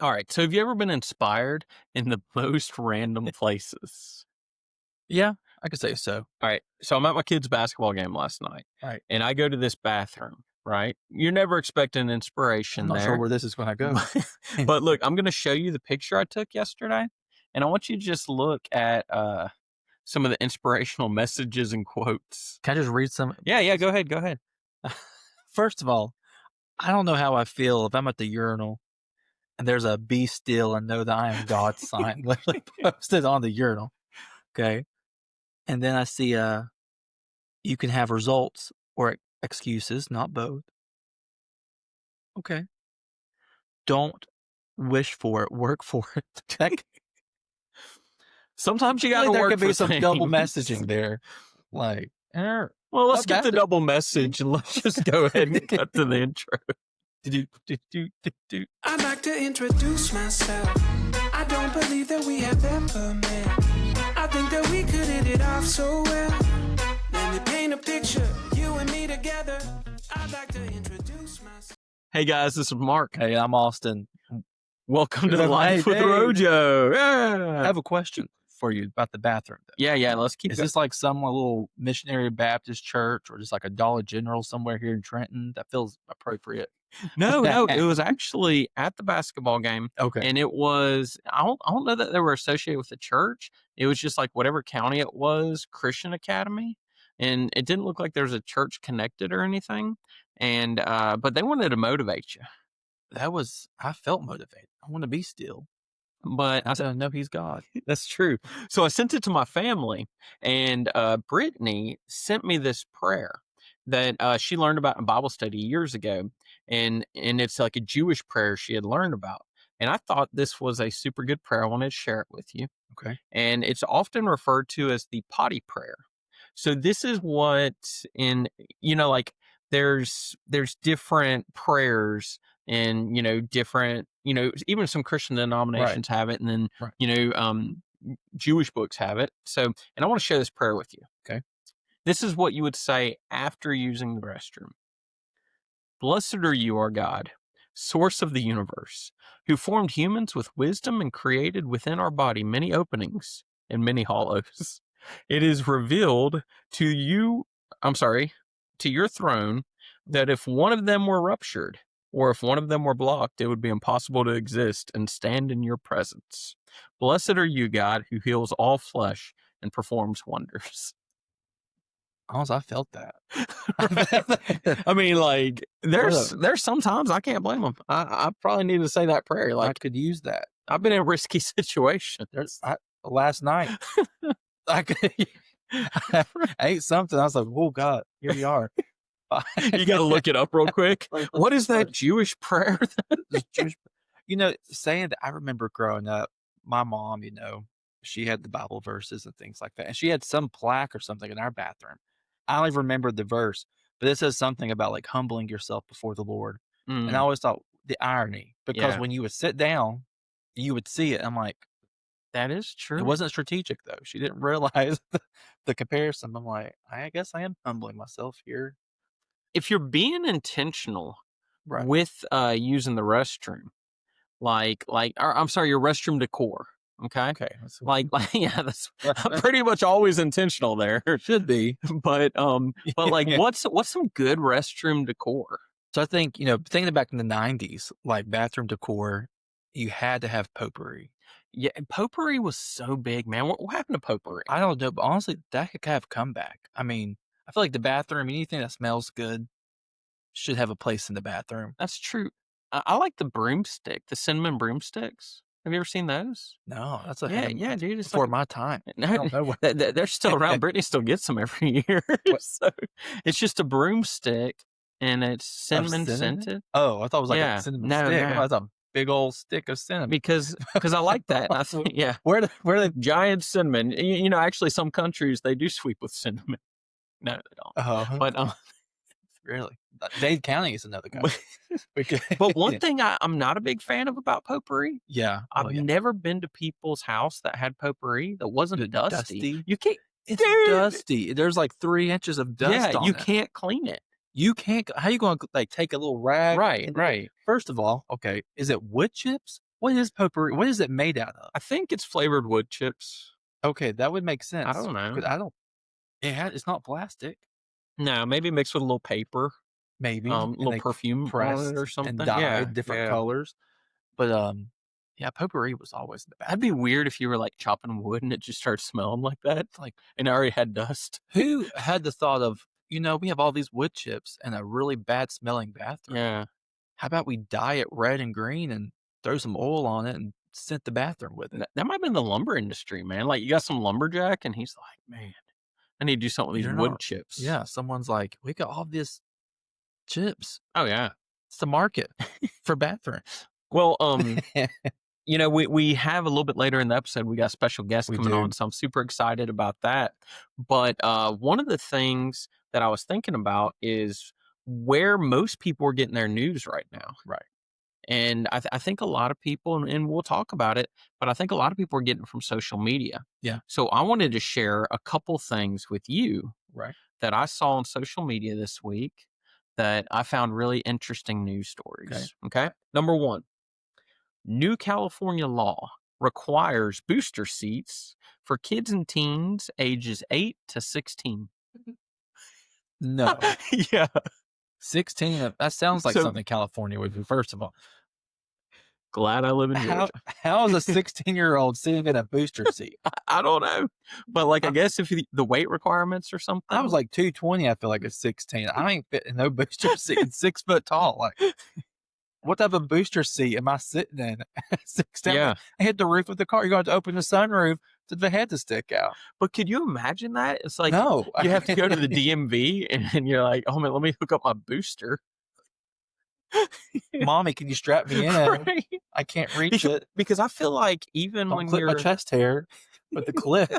All right. So have you ever been inspired in the most random places? Yeah, I could say so. All right. So I'm at my kid's basketball game last night Right. and I go to this bathroom, right? You're never expecting I'm inspiration not sure there. where this is gonna go. But look, I'm going to show you the picture I took yesterday. And I want you to just look at some of the inspirational messages and quotes. Can I just read some? Yeah. Yeah. Go ahead. Go ahead. First of all, I don't know how I feel if I'm at the urinal and there's a "Be still and know that I am God" sign literally posted on the urinal. Okay. And then I see you can have results or excuses, not both. Okay. Don't wish for it, work for it. That, Sometimes you I got feel to like there work could for be some double things. messaging there. Like, Well, let's not get the bad. double message and let's just go ahead and cut to the intro. I'd like to introduce myself. I don't believe that we have ever met. I think that we could hit it off so well. Let me paint a picture, you and me together. I'd like to introduce myself. Hey guys, this is Mark. Hey, I'm Austin. Welcome to Hey, Life with hey. Rojo. I Yeah. have a question for you about the bathroom. Though. Yeah, let's keep Is going. this like some little missionary Baptist church or just like a Dollar General somewhere here in Trenton? That feels appropriate. No, it was actually at the basketball game. Okay. And it was, I don't know that they were associated with the church. It was just like whatever county it was, Christian Academy. And it didn't look like there was a church connected or anything. And, but they wanted to motivate you. I felt motivated. I want to be still. But I said, I know he's God. That's true. So I sent it to my family, and Brittany sent me this prayer that she learned about in Bible study years ago, and it's like a Jewish prayer she had learned about. And I thought this was a super good prayer. I wanted to share it with you. Okay. And it's often referred to as the potty prayer. So this is what like there's different prayers and different even some Christian denominations have it, and then Right. Jewish books have it. So, and I want to share this prayer with you. Okay. This is what you would say after using the restroom. Blessed are you, our God, source of the universe, who formed humans with wisdom and created within our body many openings and many hollows. It is revealed to you, to your throne, that if one of them were ruptured, or if one of them were blocked, it would be impossible to exist and stand in your presence. Blessed are you, God, who heals all flesh and performs wonders. Honestly, I felt that. I mean, like, there's sometimes I can't blame them. I probably need to say that prayer. I Like, could use that. I've been in risky situations. Last night, I ate something. I was like, oh, God, here we are. You got to look it up real quick. What is that Jewish prayer? Saying that, I remember growing up, my mom, she had the Bible verses and things like that. And she had some plaque or something in our bathroom. I don't even remember the verse, but it says something about like humbling yourself before the Lord. And I always thought the irony, because when you would sit down, you would see it. I'm like, that is true. It wasn't strategic though. She didn't realize the comparison. I'm like, I guess I am humbling myself here. If you're being intentional Right. with using the restroom, your restroom decor. Okay. Yeah, that's I'm pretty much always intentional there. Should be. But like what's some good restroom decor? So I think, thinking back in the 90s, like bathroom decor, you had to have potpourri. Yeah, potpourri was so big, man. What happened to potpourri? I don't know, but honestly, that could have come back. I mean, I feel like the bathroom, anything that smells good should have a place in the bathroom. That's true. I like the broomstick, the cinnamon broomsticks. Have you ever seen those? No, that's a yeah, dude. It's before like, my time. No, I don't know what. they're still around. Brittany still gets them every year. So it's just a broomstick, and it's cinnamon scented. Oh, I thought it was like a cinnamon stick. No. That's a big old stick of cinnamon. Because I like that. And I think, where are they? Giant cinnamon. Actually, some countries they do sweep with cinnamon. No, they don't. But really, Dade County is another country. But one thing I'm not a big fan of about potpourri. Yeah, I've never been to people's house that had potpourri that wasn't dusty. You can't. It's dusty. There's like 3 inches of dust. Yeah, you can't clean it. You can't. How you going to take a little rag? Right. First of all, okay, is it wood chips What is potpourri? What is it made out of? I think it's flavored wood chips. Okay, that would make sense. I don't know. 'Cause I don't. It's not plastic. No, maybe mixed with a little paper, Maybe and little they perfume on pressed it or and something. Yeah, dyed different yeah. colors. But yeah, potpourri was always the best. That'd be weird if you were like chopping wood and it just started smelling like that, like, and it already had dust. Who had the thought of, we have all these wood chips and a really bad smelling bathroom. Yeah, How about we dye it red and green and throw some oil on it and scent the bathroom with it? that might have been the lumber industry, man. Like, you got some lumberjack, and he's like, man, I need to do something with these You're wood not- chips. Yeah, someone's like, we got all these chips. Oh yeah. It's the market for bathrooms. Well, we have a little bit later in the episode, we got a special guest We coming do. on, so I'm super excited about that. But one of the things that I was thinking about is where most people are getting their news right now. Right. And I think a lot of people, and we'll talk about it, but I think a lot of people are getting it from social media. Yeah. So I wanted to share a couple things with you Right. that I saw on social media this week that I found really interesting news stories. Okay. Number one, new California law requires booster seats for kids and teens ages 8 to 16. No. Yeah. 16. That sounds like So- something California would do, first of all. Glad I live in Georgia. How is a 16-year-old sitting in a booster seat? I don't know. But like, I guess if the weight requirements or something. I was like 220, I feel like, at 16. I ain't fit in no booster seat and 6 foot tall. Like, what type of booster seat am I sitting in at 16? Yeah. I hit the roof of the car. You're going to open the sunroof to the head to stick out. But could you imagine that? It's like, No. you have to go to the DMV and you're like, oh man, let me hook up my booster. Mommy, can you strap me in? Right? I can't reach it. Because I feel like even Don't when clip you're my chest hair with the clip.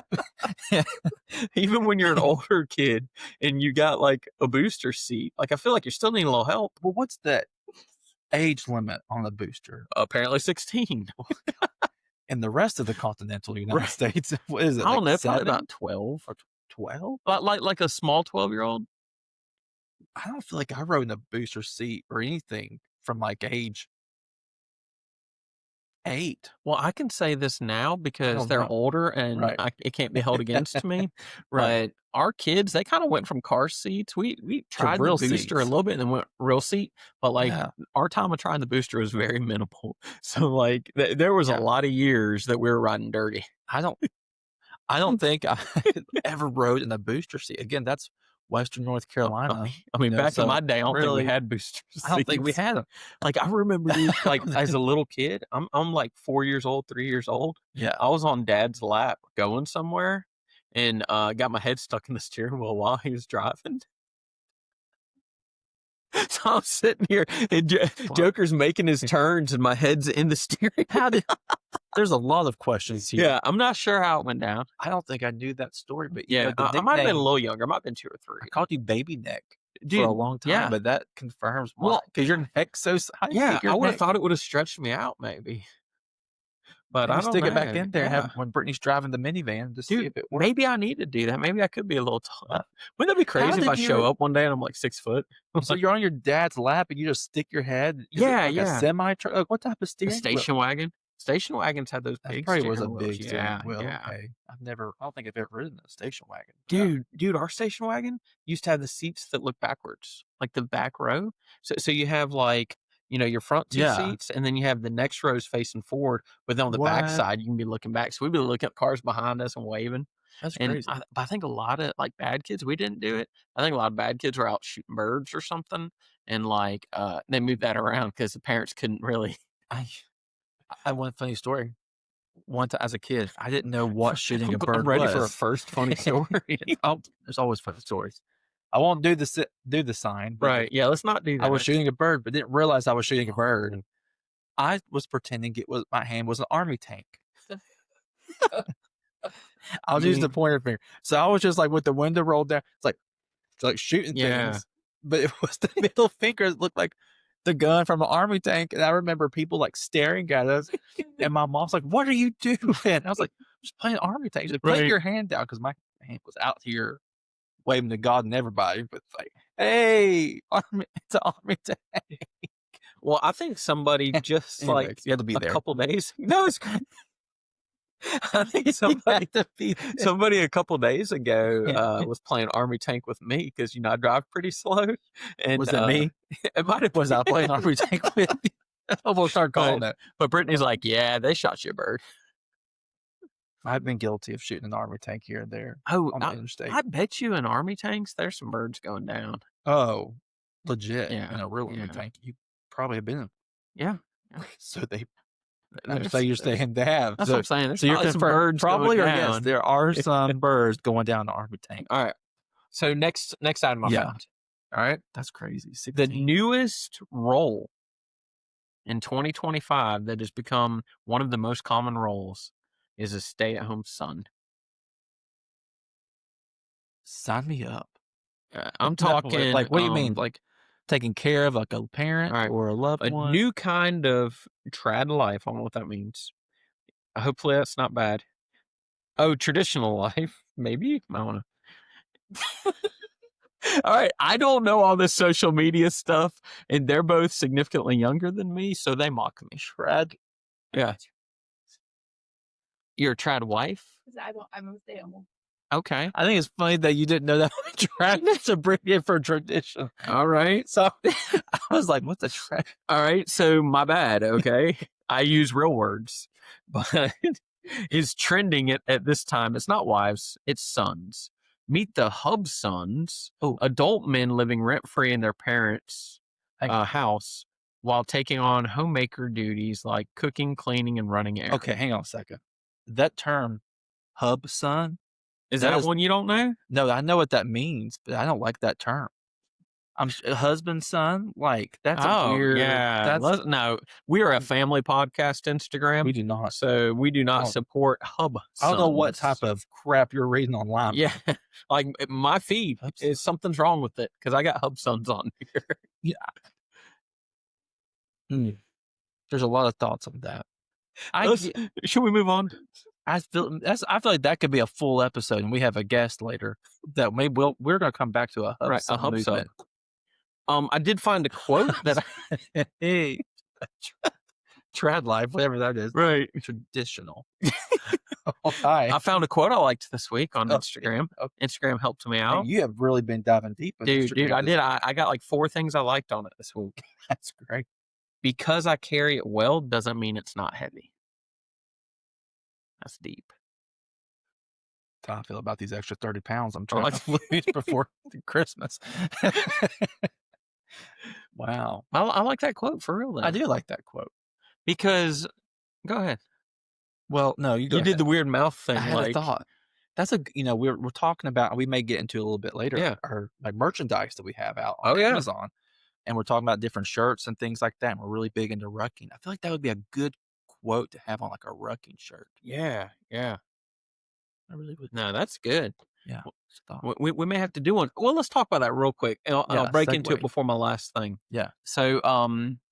even when you're an older kid and you got like a booster seat, like I feel like you're still needing a little help. Well, what's that age limit on the booster? Apparently 16. In the rest of the continental United Right. States, what is it? I don't know, like probably 7 about 12. or 12? But like a small 12-year-old. I don't feel like I rode in a booster seat or anything from like age 8. Well, I can say this now because don't they're know. older and Right. it can't be held against me. Right. But our kids, they kind of went from car seats. We tried the real booster seats. a little bit and then went real seat. But like Yeah. our time of trying the booster was very minimal. So like there was Yeah. a lot of years that we were riding dirty. I don't think I ever rode in a booster seat. Again, that's Western North Carolina. I mean, you know, back so in my day, I don't think really, we had booster seats. I don't think we had them. Like I remember, dude, like as a little kid, I'm like 4 years old, 3 years old. Yeah. I was on Dad's lap going somewhere, and got my head stuck in the steering wheel while he was driving. So I'm sitting here, and Joker's making his turns, and my head's in the steering. How did? There's a lot of questions here. Yeah, I'm not sure how it went down. I don't think I knew that story, but Yeah, the I might have been a nickname- little younger. I might have been 2 or 3. I called you Baby Neck Dude, for a long time, yeah. but that confirms Well, why. Because your neck's so. Yeah, I would have thought it would have stretched me out, maybe. But I Maybe don't stick know. it back in there and Yeah. have when Brittany's driving the minivan to see Dude, if it works. maybe I need to do that. Maybe I could be a little tall. Uh, Wouldn't that be crazy if did I show you- up one day and I'm like 6 foot? So you're on your dad's lap and you just stick your head. Is it Yeah, like yeah. A semi truck. Like, what type of A steering? wheel? station wagon. Station wagons had those That big probably was a steering wheels. big steering Yeah, wheel. yeah. Okay. I don't think I've ever ridden a station wagon. Yeah. Dude, our station wagon used to have the seats that look backwards, like the back row. So you have like, your front 2 Yeah. seats, and then you have the next rows facing forward, but then on the back What? side, you can be looking back. So we'd be looking at cars behind us and waving. That's And crazy. I think a lot of like bad kids, we didn't do it. I think a lot of bad kids were out shooting birds or something, and like they moved that around because the parents couldn't really. I one funny story. One time as a kid, I didn't know what shooting a I'm bird ready was. for a first funny story. There's always funny stories. I won't do the sign. But Right? Yeah. Let's not do that. I was shooting a bird, but didn't realize I was shooting a bird. I was pretending my hand was an army tank. I'll use the pointer finger. So I was just like with the window rolled down. It's like shooting Yeah. things. But it was the middle finger. It looked like the gun from an army tank. And I remember people like staring at us. And my mom's like, "What are you doing?" I was like, "I'm just playing army tank." She's like, "Put Right. your hand down," because my hand was out here waving to God and everybody. But it's like, "Hey, army, it's an army tank." Well, I think somebody just Anyways, like you had to be a there. couple days. No, it's. I think You somebody had to be there. somebody a couple days ago Yeah. was playing Army Tank with me because I drive pretty slow. And Was it me? It might have Was I playing Army Tank with you? I almost started calling it. But Brittany's like, yeah, they shot you a bird. I've been guilty of shooting an Army Tank here and there Oh, on the interstate. I bet you in Army tanks there's some birds going down. Oh, legit. Yeah, In a real Army yeah. Tank. You probably have been in. Yeah. So they. There's- So you're saying they have. That's so, what I'm saying. There's so you're probably some confirmed. birds Probably going or yes, down. there are some birds going down the Army Tank. All right. So next item I Yeah. found. All right. That's crazy. The 16. newest role in 2025 that has become one of the most common roles is a stay-at-home son. Sign me up. I'm No, talking like what do you mean? Like taking care of like a parent all right, or a loved a one? new kind of trad life. I don't know what that means. Hopefully that's not bad. Oh, traditional life, maybe. I don't know. All right, I don't know all this social media stuff, and they're both significantly younger than me, so they mock me. Trad. Yeah, you're a trad wife. I'm a stay-at-home. Okay, I think it's funny that you didn't know that trad to bring it for tradition. all right. So I was like, what's a trad? All right, so my bad. Okay, I use real words, but is trending at this time. It's not wives, it's sons. Meet the hub sons, adult men living rent free in their parents' house while taking on homemaker duties like cooking, cleaning, and running errands. Okay, hang on a second. That term, hub son, is that one you don't know? No, I know what that means, but I don't like that term. I'm husband, son, like that's a weird. Yeah, no, we are a family podcast Instagram. We do not. So we do not support hub sons. I don't know what type of crap you're reading online. Yeah, like my feed is something's wrong with it because I got hub sons on here. Yeah. There's a lot of thoughts on that. Should we move on? I feel like that could be a full episode, and we have a guest later that maybe we're going to come back to a hub movement. I did find a quote that hey, trad life, whatever that is, right? Traditional. Hi. I found a quote I liked this week on Instagram. Okay. Instagram helped me out. You have really been diving deep, dude. I did. I got like 4 things I liked on it this week. That's great. Because I carry it well doesn't mean it's not heavy. That's deep. That's how I feel about these extra 30 pounds I'm trying to lose before Christmas. Wow. I like that quote for real, though. I do like that quote. Because, go ahead. Well, no, you did the weird mouth thing. I had a thought. That's we're talking about, we may get into it a little bit later, our like merchandise that we have out on Amazon. And we're talking about different shirts and things like that. And we're really big into rucking. I feel like that would be a good quote to have on like a rucking shirt. Yeah. I really would. No, that's good. Yeah. We may have to do one. Well, let's talk about that real quick. And I'll break into it before my last thing. Yeah. So,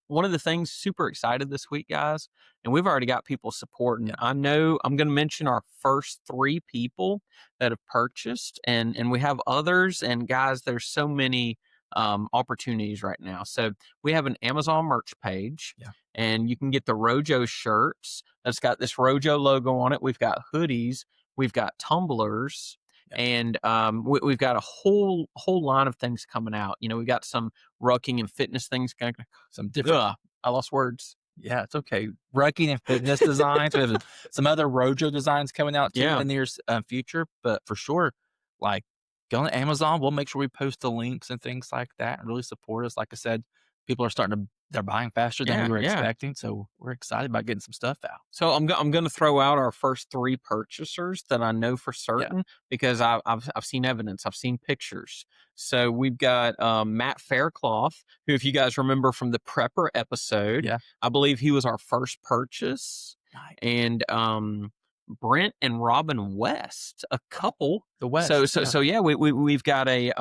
one of the things, super excited this week, guys, and we've already got people supporting. I know I'm going to mention our first 3 people that have purchased, and we have others. And guys, there's so many opportunities right now. So we have an Amazon merch page, and you can get the Rojo shirts that's got this Rojo logo on it. We've got hoodies, we've got tumblers, and we've got a whole line of things coming out. We've got some rucking and fitness things, some different. I lost words. Yeah, it's okay. Rucking and fitness designs. We have some other Rojo designs coming out too in the near future, but for sure, like, go on Amazon. We'll make sure we post the links and things like that and really support us. Like I said, people are they're buying faster than we were expecting. So we're excited about getting some stuff out. So I'm going to throw out our first 3 purchasers that I know for certain because I've seen evidence. I've seen pictures. So we've got Matt Faircloth, who, if you guys remember from the Prepper episode, I believe he was our first purchase. Nice. And Brent and Robin West, a couple. The West. So we've got a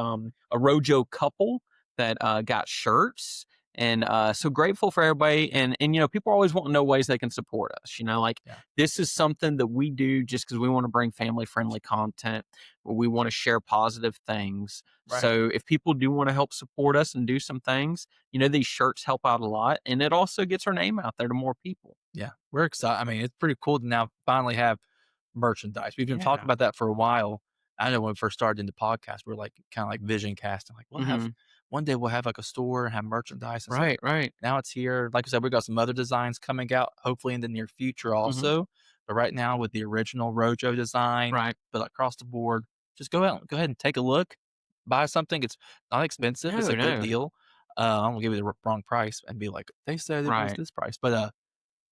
Rojo couple that got shirts, And so grateful for everybody. And people always want to know ways they can support us. Like this is something that we do just because we want to bring family friendly content. We want to share positive things. Right. So if people do want to help support us and do some things, these shirts help out a lot. And it also gets our name out there to more people. Yeah, we're excited. I mean, it's pretty cool to now finally have merchandise. We've been talking about that for a while. I know when we first started in the podcast, we are like kind of like vision casting, like we'll have one day we'll have like a store and have merchandise. And Right, stuff. right. Now it's here. Like I said, we got some other designs coming out, hopefully in the near future also. But right now with the original Rojo design, but across the board, just go ahead and take a look, buy something. It's not expensive. It's a good deal. I won't give you the wrong price and be like, they said it was this price, but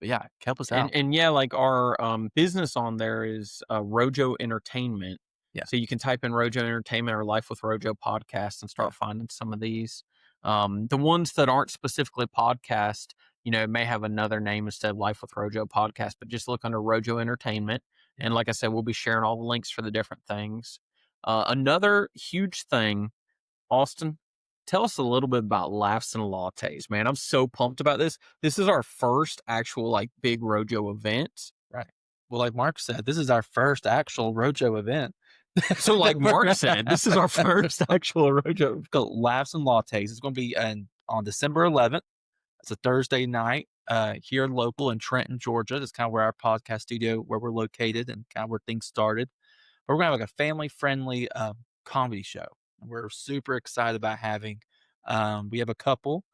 yeah, help us out. And yeah, like our business on there is Rojo Entertainment. Yeah. So you can type in Rojo Entertainment or Life with Rojo podcast and start finding some of these. The ones that aren't specifically podcast, may have another name instead of Life with Rojo podcast, but just look under Rojo Entertainment. And like I said, we'll be sharing all the links for the different things. Another huge thing, Austin, tell us a little bit about Laughs and Lattes, man. I'm so pumped about this. This is our first actual big Rojo event. Right. Well, like Mark said, this is our first actual Rojo event. So like Mark said, this is our first actual Rojo. It's called Laughs and Lattes. It's going to be on December 11th. It's a Thursday night here local in Trenton, Georgia. That's kind of where our podcast studio, where we're located and kind of where things started. But we're going to have like a family-friendly comedy show. We're super excited about having. We have a couple,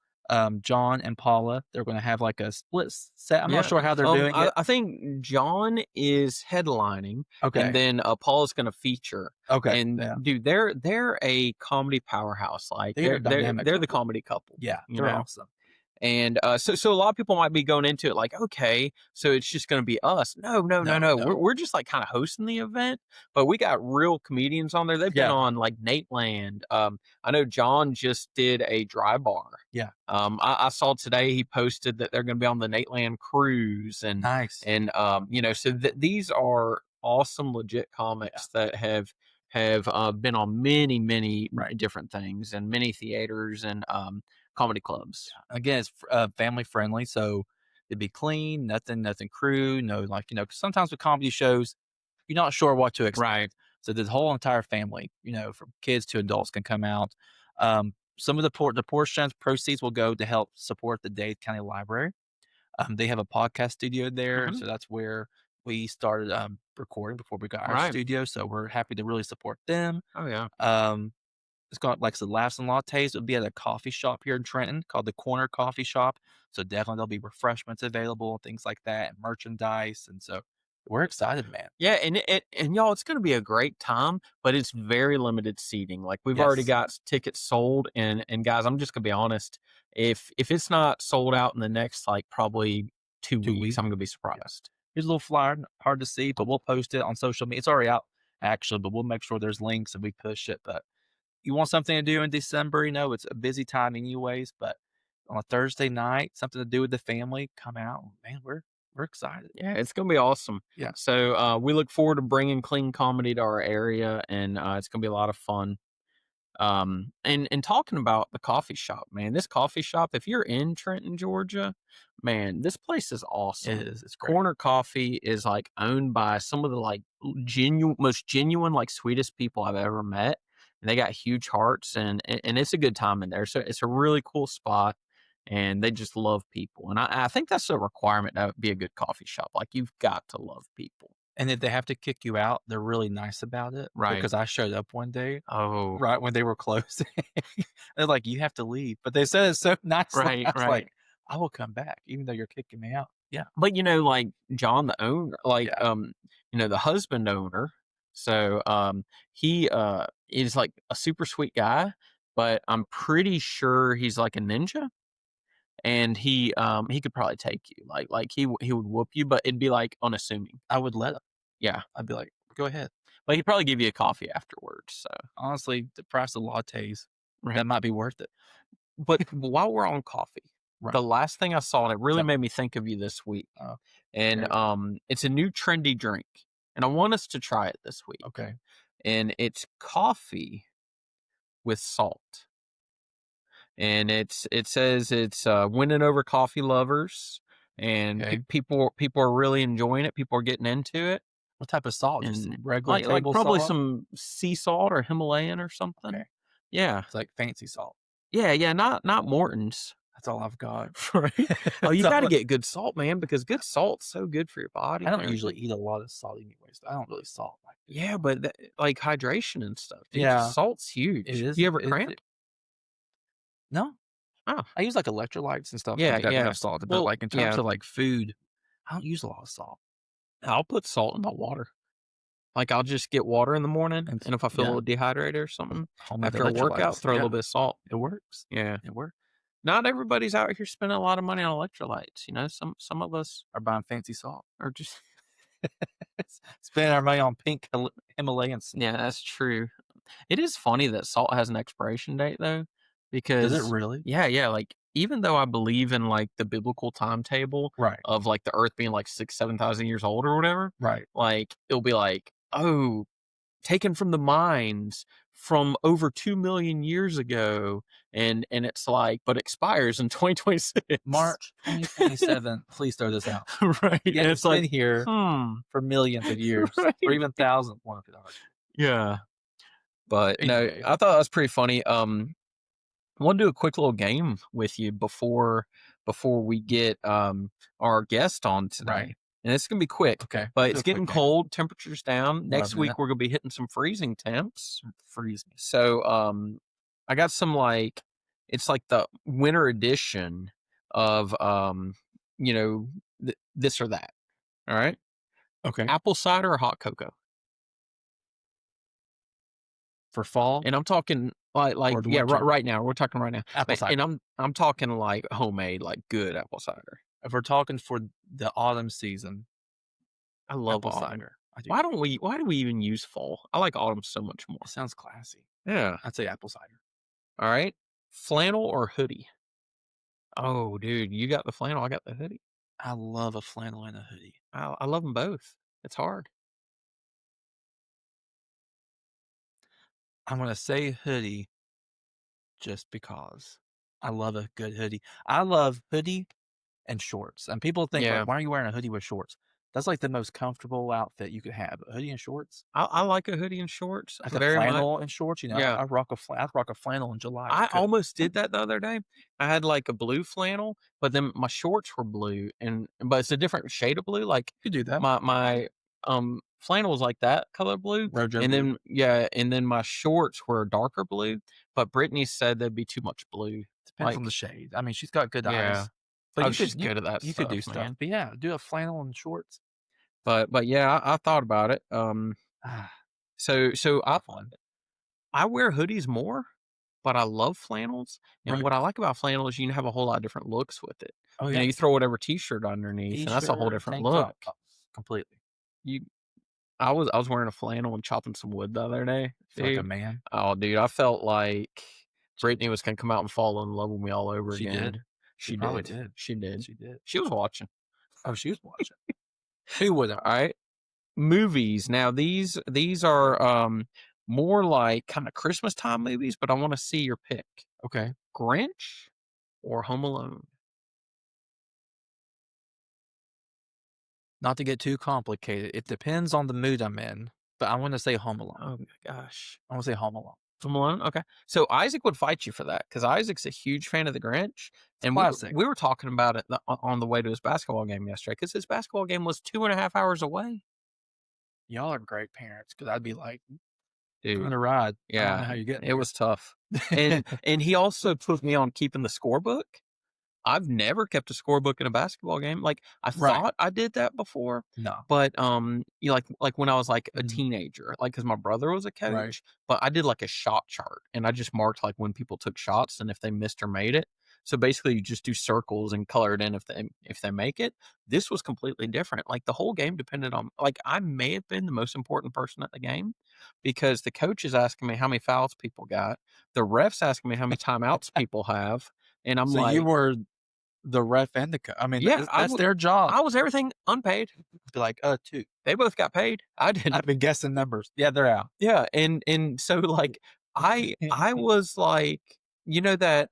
John and Paula. They're going to have like a split set. I'm not sure how they're doing it. I think John is headlining, and then Paula's going to feature. Okay, and dude, they're a comedy powerhouse. Like they're the comedy couple. Yeah, they're awesome. And so a lot of people might be going into it like, okay, so it's just going to be us. No. We're just like kind of hosting the event, but we got real comedians on there. They've been on like Nate Land. I know John just did a dry bar. Yeah. I saw today he posted that they're going to be on the Nate Land cruise and nice. And so these are awesome, legit comics that have been on many different things and many theaters and comedy clubs. Again, it's family friendly, so it'd be clean, nothing crude, no 'cause sometimes with comedy shows, you're not sure what to expect. Right. So the whole entire family, from kids to adults can come out. Some of the portions proceeds will go to help support the Dade County Library. They have a podcast studio there, so that's where we started recording before we got our studio. So we're happy to really support them. Oh yeah. It's got like some Laughs and Lattes. It'll be at a coffee shop here in Trenton called the Corner Coffee Shop. So definitely there'll be refreshments available, things like that, and merchandise. And so we're excited, man. Yeah, and y'all, it's going to be a great time, but it's very limited seating. Like we've already got tickets sold, and guys, I'm just going to be honest. If it's not sold out in the next probably two weeks, I'm going to be surprised. Here's a little flyer, hard to see, but we'll post it on social media. It's already out actually, but we'll make sure there's links and we push it. But you want something to do in December, it's a busy time anyways, but on a Thursday night, something to do with the family, come out. Man, we're excited. Yeah, it's going to be awesome. Yeah. So we look forward to bringing clean comedy to our area, and it's going to be a lot of fun. And talking about the coffee shop, man, this coffee shop, if you're in Trenton, Georgia, man, this place is awesome. It is. It's great. Corner Coffee is owned by some of the most genuine, sweetest people I've ever met. And they got huge hearts, and it's a good time in there. So it's a really cool spot, and they just love people. And I think that's a requirement to be a good coffee shop. You've got to love people. And if they have to kick you out, they're really nice about it. Right. Because I showed up one day. Oh. Right when they were closing. They're like, you have to leave. But they said it so nicely. Right, I was like, I will come back, even though you're kicking me out. Yeah. But John, the owner, the husband owner. So he is a super sweet guy, but I'm pretty sure he's like a ninja. And he could probably take you. He would whoop you, but it'd be unassuming. I would let him. Yeah. I'd be like, go ahead. But he'd probably give you a coffee afterwards. So honestly, the price of lattes, that might be worth it. But while we're on coffee, the last thing I saw, and it really made me think of you this week. And it's a new trendy drink. And I want us to try it this week. Okay. And it's coffee with salt. and it says it's winning over coffee lovers, and Okay. people are really enjoying it. People are getting into it, What type of salt? Just and regular like table probably salt? some sea salt or Himalayan or something. Okay. Yeah, It's like fancy salt. yeah, not Morton's. That's all I've got. Right? Oh, you That's got to all- get good salt, man, because good salt's so good for your body. I and don't usually everything. eat a lot of salt anyways. I don't really salt like that. Yeah, but like hydration and stuff, dude. Yeah. Salt's huge. It is. You ever it- cramp? it- no, Oh, I use like electrolytes and stuff yeah, like that to yeah. have salt. But Well, like in terms yeah. of like food, I don't use a lot of salt. I'll put salt in my water. Like I'll just get water in the morning, And and if I feel a yeah. little dehydrated or something, Homemade after a workout, electrolytes. throw a Yeah, little bit of salt. it works. Yeah. It works. Not everybody's out here spending a lot of money on electrolytes. You know, some of us Or buying fancy salt. are just. Spending our money on pink Himalayan salt. Yeah, that's true. It is funny that salt has an expiration date though, because Does it really? yeah. Like even though I believe in like the biblical timetable Right. of like the Earth being like 6,000-7,000 years old or whatever, Right. like it'll be like, oh, taken from the mines from over 2 million years ago, and it's like, but expires in 2026. March 2027. Please throw this out. Right? Yeah, And it's it's like, been here for millions of years, or Right. even thousands. One of argue. Yeah. But Anyway. no, I thought that was pretty funny. I want to do a quick little game with you before we get our guest on today. Right. And it's gonna be quick. Okay. But do it's a quick getting game. cold, temperatures down. Next week minute. we're gonna be hitting some freezing temps. Freeze me. So I got some like, it's like the winter edition of you know, this or that. All right. Okay. Apple cider or hot cocoa. For fall, And I'm talking like Or yeah, winter. right now. We're talking right now. apple cider. And I'm talking like homemade, like good apple cider. If we're talking for the autumn season, I love apple autumn. cider. I do. Why do we even use fall? I like autumn so much more. It sounds classy. Yeah. I'd say apple cider. All right. Flannel or hoodie? Oh, dude, you got the flannel. I got the hoodie. I love a flannel and a hoodie. I love them both. It's hard. I'm gonna say hoodie just because I love a good hoodie. I love hoodie and shorts. And people think, Yeah. like, why are you wearing a hoodie with shorts? That's like the most comfortable outfit you could have. A hoodie and shorts. I like a hoodie and shorts Like a very much. flannel and shorts. You know, Yeah. I rock a flannel in July. I Good. almost did that the other day. I had like a blue flannel, but then my shorts were blue, but it's a different shade of blue. Like You could do that. my flannel was like that color blue, Rojo and blue. then my shorts were darker blue. But Brittany said there'd be too much blue. Depends on like- the shade. I mean, she's got good Yeah. eyes. But you she's could, good at that. you could do stuff, stuff. man. But yeah, do a flannel and shorts. But yeah, I thought about it. So Fun. I wear hoodies more, but I love flannels. And Right. what I like about flannel is you can have a whole lot of different looks with it. Oh You yeah. know, you throw whatever t-shirt underneath, and that's a whole T-shirt, different tank look. top, completely. I was wearing a flannel and chopping some wood the other day. Feel like a Dude. man. Oh, dude, I felt like Brittany was gonna come out and fall in love with me all over She again. did. She probably did. did. She did. She did. She was watching. Oh, she was watching. Who wouldn't? All right. Movies. Now these are more like kind of Christmas time movies, but I want to see your pick. Okay. Grinch or Home Alone? Not to get too complicated, it depends on the mood I'm in, but I want to say Home Alone. Oh my gosh. I want to say Home Alone. Home Alone? Okay. So Isaac would fight you for that because Isaac's a huge fan of the Grinch. And Classic. we were talking about it on the way to his basketball game yesterday because his basketball game was 2.5 hours away. Y'all are great parents because I'd be like, I'm Dude. gonna ride. I don't know Yeah. how you get It was tough. And he also put me on keeping the scorebook. I've never kept a scorebook in a basketball game. Like I Right. thought I did that before, no. but you like when I was like a Mhm. teenager, like because my brother was a coach, Right. but I did like a shot chart and I just marked like when people took shots and if they missed or made it. So basically, you just do circles and color it in if they make it. This was completely different. Like the whole game depended on like I may have been the most important person at the game because the coach is asking me how many fouls people got, the refs asking me how many timeouts people have, and I'm So like, you were the ref and the coach. I mean, Yeah, that's their job. I was everything unpaid. Be like, 2. They both got paid. I didn't. I've been guessing numbers. Yeah, they're out. Yeah, and so like I was like, you know that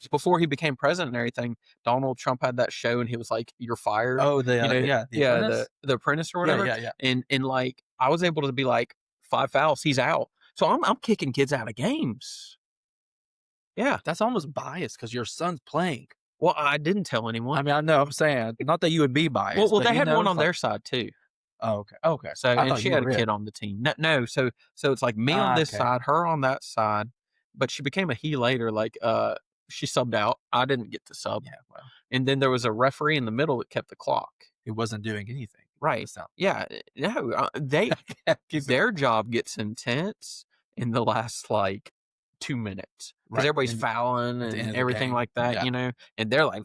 before he became president and everything, Donald Trump had that show and he was like, "You're fired." Oh, the You know, the Apprentice? the Apprentice or Yeah, whatever. yeah. And like I was able to be like 5 fouls, he's out. So I'm kicking kids out of games. Yeah. That's almost biased because your son's playing. Well, I didn't tell anyone. I mean, I know I'm saying not that you would be biased. well, but they you had know, one it's on like, their side too. oh, okay, okay. So, I and thought she you had a were kid it. on the team. No, so it's like me on this Okay. side, her on that side, but she became a he later. Like, she subbed out. I didn't get to sub. Yeah, well, And then there was a referee in the middle that kept the clock. it wasn't doing anything. Right. Yeah. No, their job gets intense in the last like 2 minutes because Right, everybody's and fouling at the end and of the everything game, like that, yeah. you know. And they're like,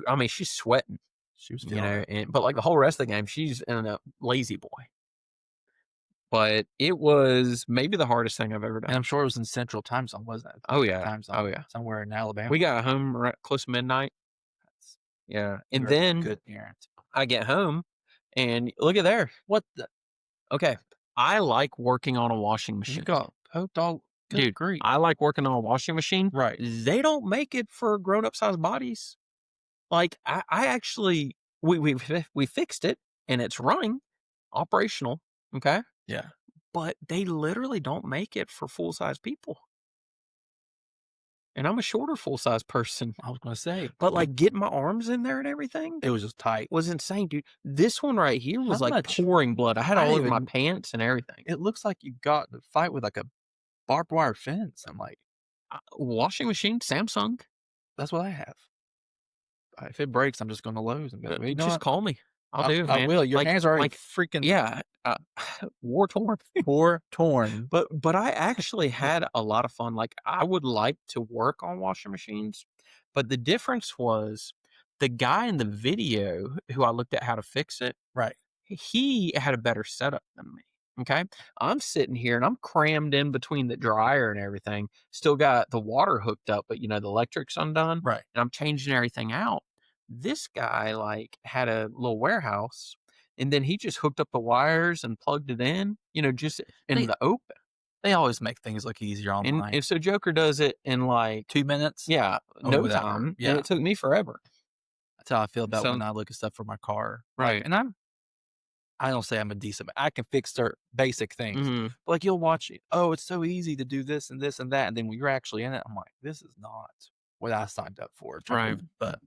I mean, she's sweating, She was you feeling know. it. But like the whole rest of the game, she's in a lazy boy. But it was maybe the hardest thing I've ever And done. I'm sure it was in Central Time Zone, wasn't it? Oh yeah. Time Zone. Oh yeah. Somewhere in Alabama. We got home close to midnight. That's- Yeah. And you're a then good parent. I get home and look at there. What the? Okay. I like working on a washing You machine. got poked all. Good Dude, grief. I like working on a washing machine. Right. They don't make it for grown-up sized bodies. Like I actually we fixed it and it's running, operational. Okay. Yeah. But they literally don't make it for full size people. And I'm a shorter full size person. I was gonna say, But like getting my arms in there and everything it was just tight. was insane, dude. This one right here was How like much? pouring blood. I had I all didn't over my even- pants and everything. It looks like you got in a fight with like a barbed wire fence. I'm like, Washing machine, Samsung. that's what I have. If it breaks, I'm just going to Lowe's and be like, well, you know Just what? call me. I'll do it, I man. will. Your Like- hands are already like, freaking yeah, war torn. war torn. But I actually had a lot of fun. Like I would like to work on washing machines, but the difference was the guy in the video who I looked at how to fix it, Right. he had a better setup than me. Okay. I'm sitting here and I'm crammed in between the dryer and everything. Still got the water hooked up, but you know, the electric's undone. Right. And I'm changing everything out. This guy like had a little warehouse and then he just hooked up the wires and plugged it in, you know, just in They- the open. They always make things look easier online. And so Joker does it in like 2 minutes. yeah, Oh, no whatever. time. Yeah. And it took me forever. That's how I feel about So- when I look at stuff for my car. Right. Like, and I don't say I'm a decent, I can fix certain basic things. Mhm. But like you'll watch it. Oh, it's so easy to do this and this and that. And then when you're actually in it, I'm like, this is not what I signed up for. Right. But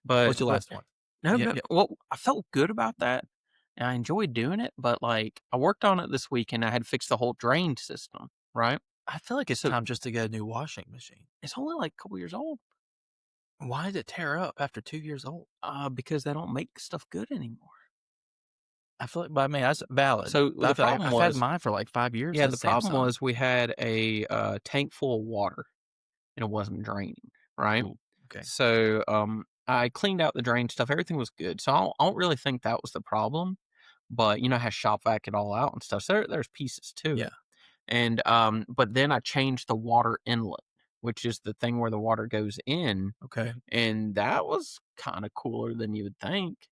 But what's your last one? No, Yeah, no. yeah. Well, I felt good about that. And I enjoyed doing it, but like I worked on it this week and I had fixed the whole drain system, right? I feel like it's So- time just to get a new washing machine. It's only like a couple years old. Why did it tear up after 2 years old? Because they don't make stuff good anymore. I feel like, but I mean, that's valid. So But I the feel like problem I've had was- mine for like 5 years. Yeah, at the problem Samsung. was we had a tank full of water and it wasn't draining, right? Ooh, okay. So I cleaned out the drain stuff. Everything was good. So I don't really think that was the problem. But you know how shop vac it all out and stuff. So there's pieces to it. Yeah. And but then I changed the water inlet, which is the thing where the water goes in, Okay. and that was kind of cooler than you would think.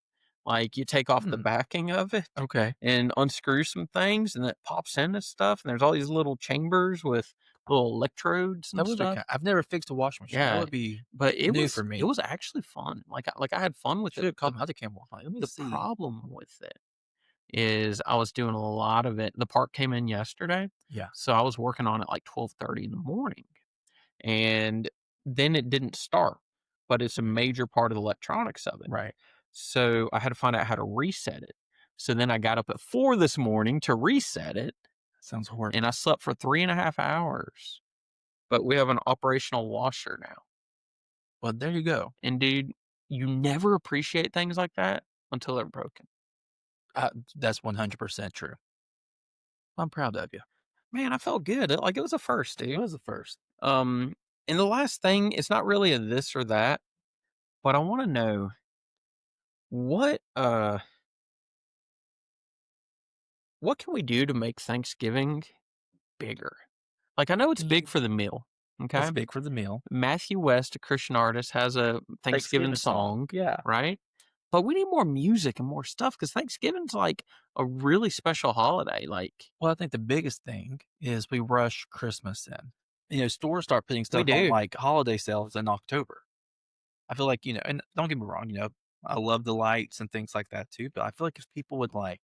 Like you take off the Hmm. backing of it Okay. and unscrew some things, and it pops into stuff. And there's all these little chambers with little electrodes and That would be stuff. I've never fixed a washing machine. Yeah. That would be. But it new was for me. It was actually fun. Like I had fun with Should it. have called my other camera. Let me The see. problem with it is I was doing a lot of it. The part came in yesterday. Yeah. So I was working on it like 12:30 in the morning. And then it didn't start. But it's a major part of the electronics of it. Right. So I had to find out how to reset it. So then I got up at 4 this morning to reset it. Sounds horrible. And I slept for 3.5 hours. But we have an operational washer now. Well, there you go. And dude, you never appreciate things like that until they're broken. That's 100% true. I'm proud of you. Man, I felt good. Like it was a first, It dude. was the first. And the last thing, it's not really a this or that, but I want to know what can we do to make Thanksgiving bigger? Like I know it's big for the meal. Okay. It's big for the meal. Matthew West, a Christian artist, has a Thanksgiving song, Yeah. right? But we need more music and more stuff because Thanksgiving's like a really special holiday. Like, Well, I think the biggest thing is we rush Christmas in. stores start putting We stuff on, do. like, holiday sales in October. I feel like, and don't get me wrong, I love the lights and things like that too, but I feel like if people would, like,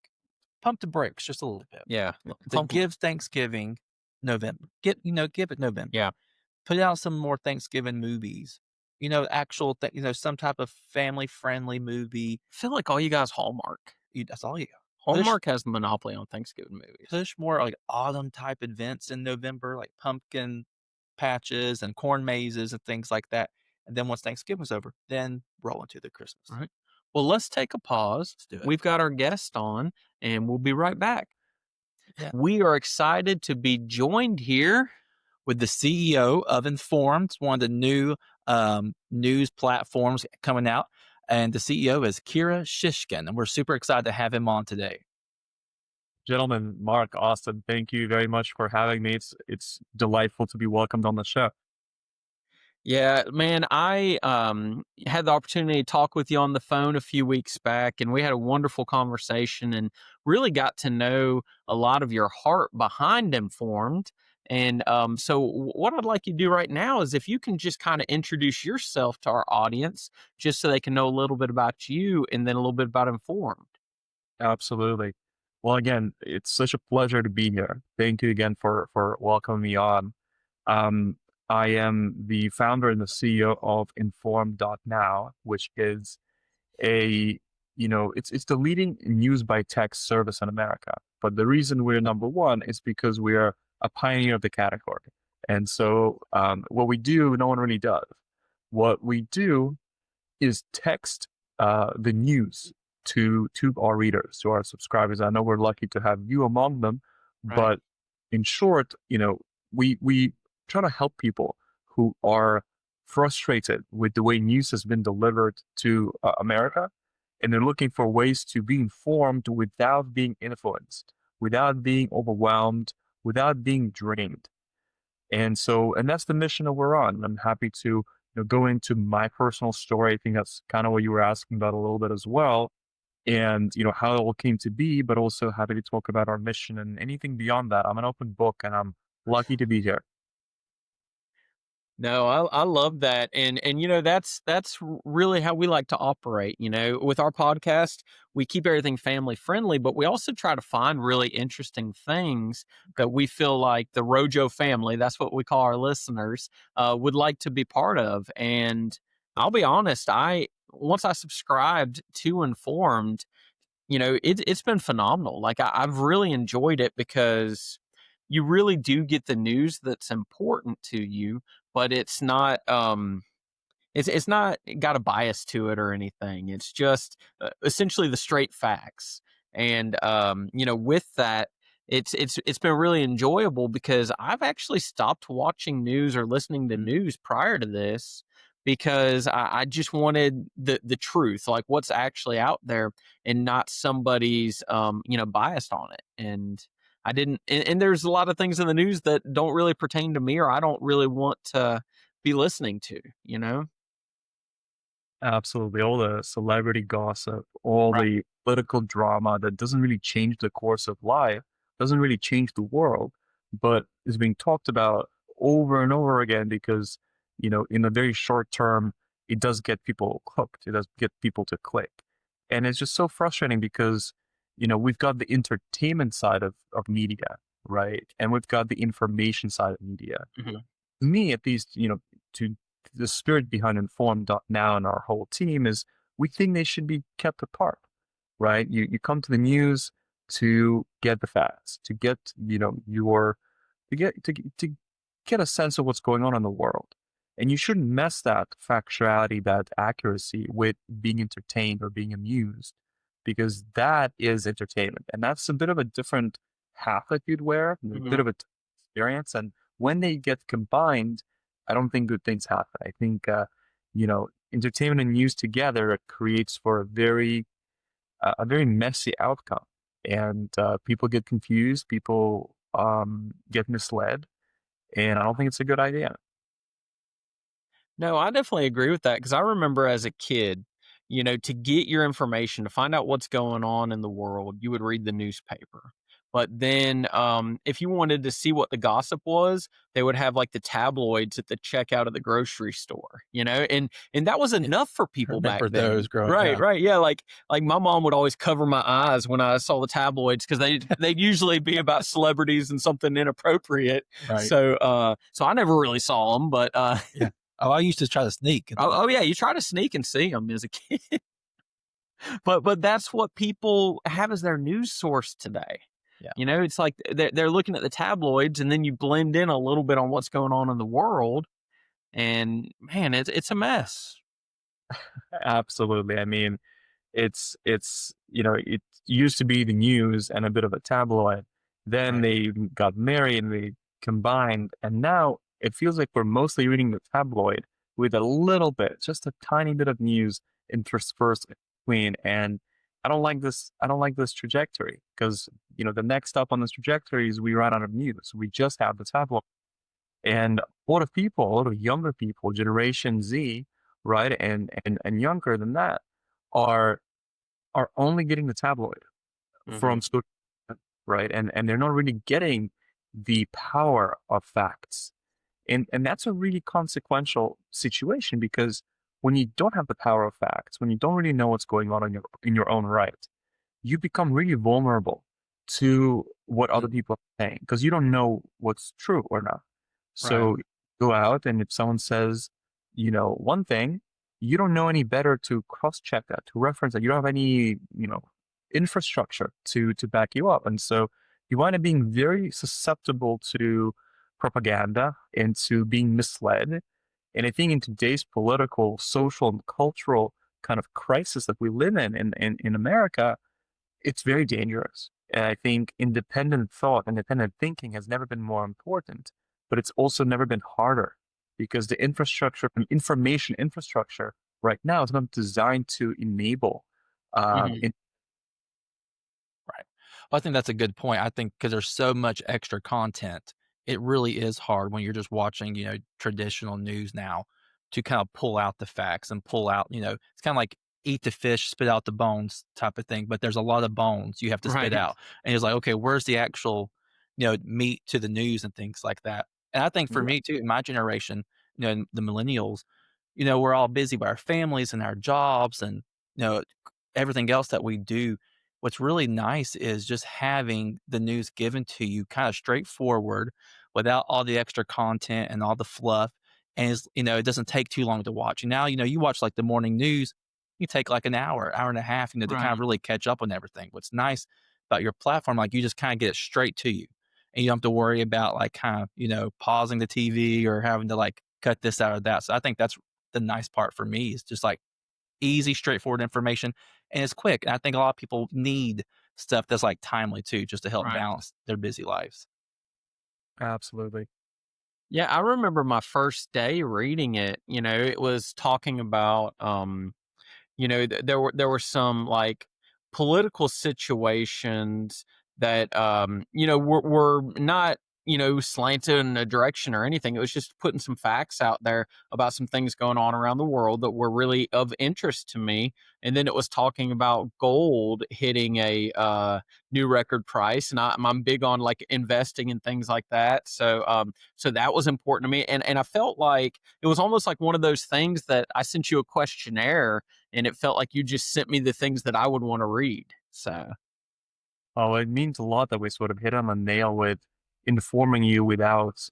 pump the brakes just a little bit, Yeah. to Pump, give Thanksgiving November, give it November. yeah. Put out some more Thanksgiving movies, actual some type of family-friendly movie. I feel like all you guys Hallmark. That's all you got. Push Hallmark has the monopoly on Thanksgiving movies. push more, like, autumn type events in November, like pumpkin patches and corn mazes and things like that, and then once Thanksgiving's over, then roll into the Christmas. Right. Well, let's take a pause. Let's do it. We've got our guest on, and we'll be right back. Yeah. We are excited to be joined here. With the CEO of Informed, one of the new, news platforms coming out, and the CEO is Kira Shishkin, and we're super excited to have him on today. Gentlemen, Mark, Austin, thank you very much for having me. It's delightful to be welcomed on the show. Yeah, man, I had the opportunity to talk with you on the phone a few weeks back, and we had a wonderful conversation and really got to know a lot of your heart behind Informed. And so, what I'd like you to do right now is if you can just kind of introduce yourself to our audience, just so they can know a little bit about you and then a little bit about Informed. Absolutely. Well, again, it's such a pleasure to be here. Thank you again for welcoming me on. Um, I am the founder and the CEO of informed.now, which is it's the leading news by text service in America. But the reason we're number one is because we are a pioneer of the category. And so what we do, no one really does. What we do is text the news to our readers, to our subscribers. I know we're lucky to have you among them, Right. but in short, we try to help people who are frustrated with the way news has been delivered to America, and they're looking for ways to be informed without being influenced, without being overwhelmed, without being drained. And that's the mission that we're on. I'm happy to go into my personal story. I think that's kind of what you were asking about a little bit as well, and how it all came to be, but also happy to talk about our mission and anything beyond that. I'm an open book, and I'm lucky to be here. No, I love that, and that's really how we like to operate. With our podcast, we keep everything family friendly, but we also try to find really interesting things that we feel like the Rojo family, that's what we call our listeners, would like to be part of. And I'll be honest, I once I subscribed to Informed, it's been phenomenal. Like I've really enjoyed it because you really do get the news that's important to you, but it's not got a bias to it or anything. It's just essentially the straight facts. And with that, it's been really enjoyable because I've actually stopped watching news or listening to news prior to this because I just wanted the truth, like what's actually out there, and not somebody's biased on it. And I didn't, and there's a lot of things in the news that don't really pertain to me or I don't really want to be listening to. Absolutely. All the celebrity gossip, all Right. the political drama that doesn't really change the course of life, doesn't really change the world, but is being talked about over and over again because, in a very short term, it does get people hooked. It does get people to click. And it's just so frustrating because, we've got the entertainment side of media, right? And we've got the information side of media. Mhm. Me, at least, to the spirit behind informed.now and our whole team is we think they should be kept apart, right? You come to the news to get the facts, to get, to get a sense of what's going on in the world. And you shouldn't mess that factuality, that accuracy with being entertained or being amused, because that is entertainment. And that's a bit of a different hat that you'd wear, a bit of a experience. And when they get combined, I don't think good things happen. I think, entertainment and news together creates for a very messy outcome, and people get confused, people get misled, and I don't think it's a good idea. No, I definitely agree with that because I remember as a kid, to get your information, to find out what's going on in the world, you would read the newspaper. But then, if you wanted to see what the gossip was, they would have like the tabloids at the checkout of the grocery store, and that was enough for I people back remember then. those growing Right, up. right, yeah. Like my mom would always cover my eyes when I saw the tabloids because they'd usually be about celebrities and something inappropriate. Right. So I never really saw them, but Yeah. Oh, I used to try to sneak. oh yeah, you try to sneak and see them as a kid. But that's what people have as their news source today. Yeah. It's like they're looking at the tabloids, and then you blend in a little bit on what's going on in the world, and man, it's a mess. Absolutely. I mean, it's it used to be the news and a bit of a tabloid. Then Right. they got married and they combined, and now it feels like we're mostly reading the tabloid with a little bit, just a tiny bit of news interspersed between. And I don't like this. I don't like this trajectory because the next step on this trajectory is we run out of news. We just have the tabloid, and a lot of younger people, Generation Z, right, and younger than that, are only getting the tabloid from Mhm. social media, right? And they're not really getting the power of facts. And that's a really consequential situation because when you don't have the power of facts, when you don't really know what's going on in your own right, you become really vulnerable to what other people are saying because you don't know what's true or not. Right. So you go out, and if someone says, one thing, you don't know any better to cross-check that, to reference that. You don't have any, infrastructure to back you up. And so you wind up being very susceptible to propaganda and to being misled. And I think in today's political, social, and cultural kind of crisis that we live in America, it's very dangerous. And I think independent thought, independent thinking has never been more important, but it's also never been harder because the infrastructure, information infrastructure right now is not designed to enable. Mhm. Right. Well, I think that's a good point. I think because there's so much extra content, it really is hard when you're just watching, traditional news now to kind of pull out the facts and pull out, it's kind of like eat the fish, spit out the bones type of thing. But there's a lot of bones you have to spit Right. out. And it's like, okay, where's the actual, meat to the news and things like that. And I think for Yeah, me too, in my generation, the millennials, we're all busy by our families and our jobs and, everything else that we do. What's really nice is just having the news given to you kind of straightforward without all the extra content and all the fluff. And it doesn't take too long to watch. And now, you watch like the morning news, you take like an hour and a half, to kind of Right. really catch up on everything. What's nice about your platform, like you just kind of get it straight to you. And you don't have to worry about like kind of, pausing the TV or having to like cut this out or that. So I think that's the nice part for me is just like easy, straightforward information, and it's quick. And I think a lot of people need stuff that's like timely too, just to help Right. balance their busy lives. absolutely. Yeah, I remember my first day reading it. It was talking about there were some like political situations that were not slanted in a direction or anything. It was just putting some facts out there about some things going on around the world that were really of interest to me. And then it was talking about gold hitting a new record price, and I'm big on like investing and things like that. So that was important to me, and I felt like it was almost like one of those things that I sent you a questionnaire and it felt like you just sent me the things that I would want to read. So Oh, it means a lot that we sort of hit on the nail with informing you without,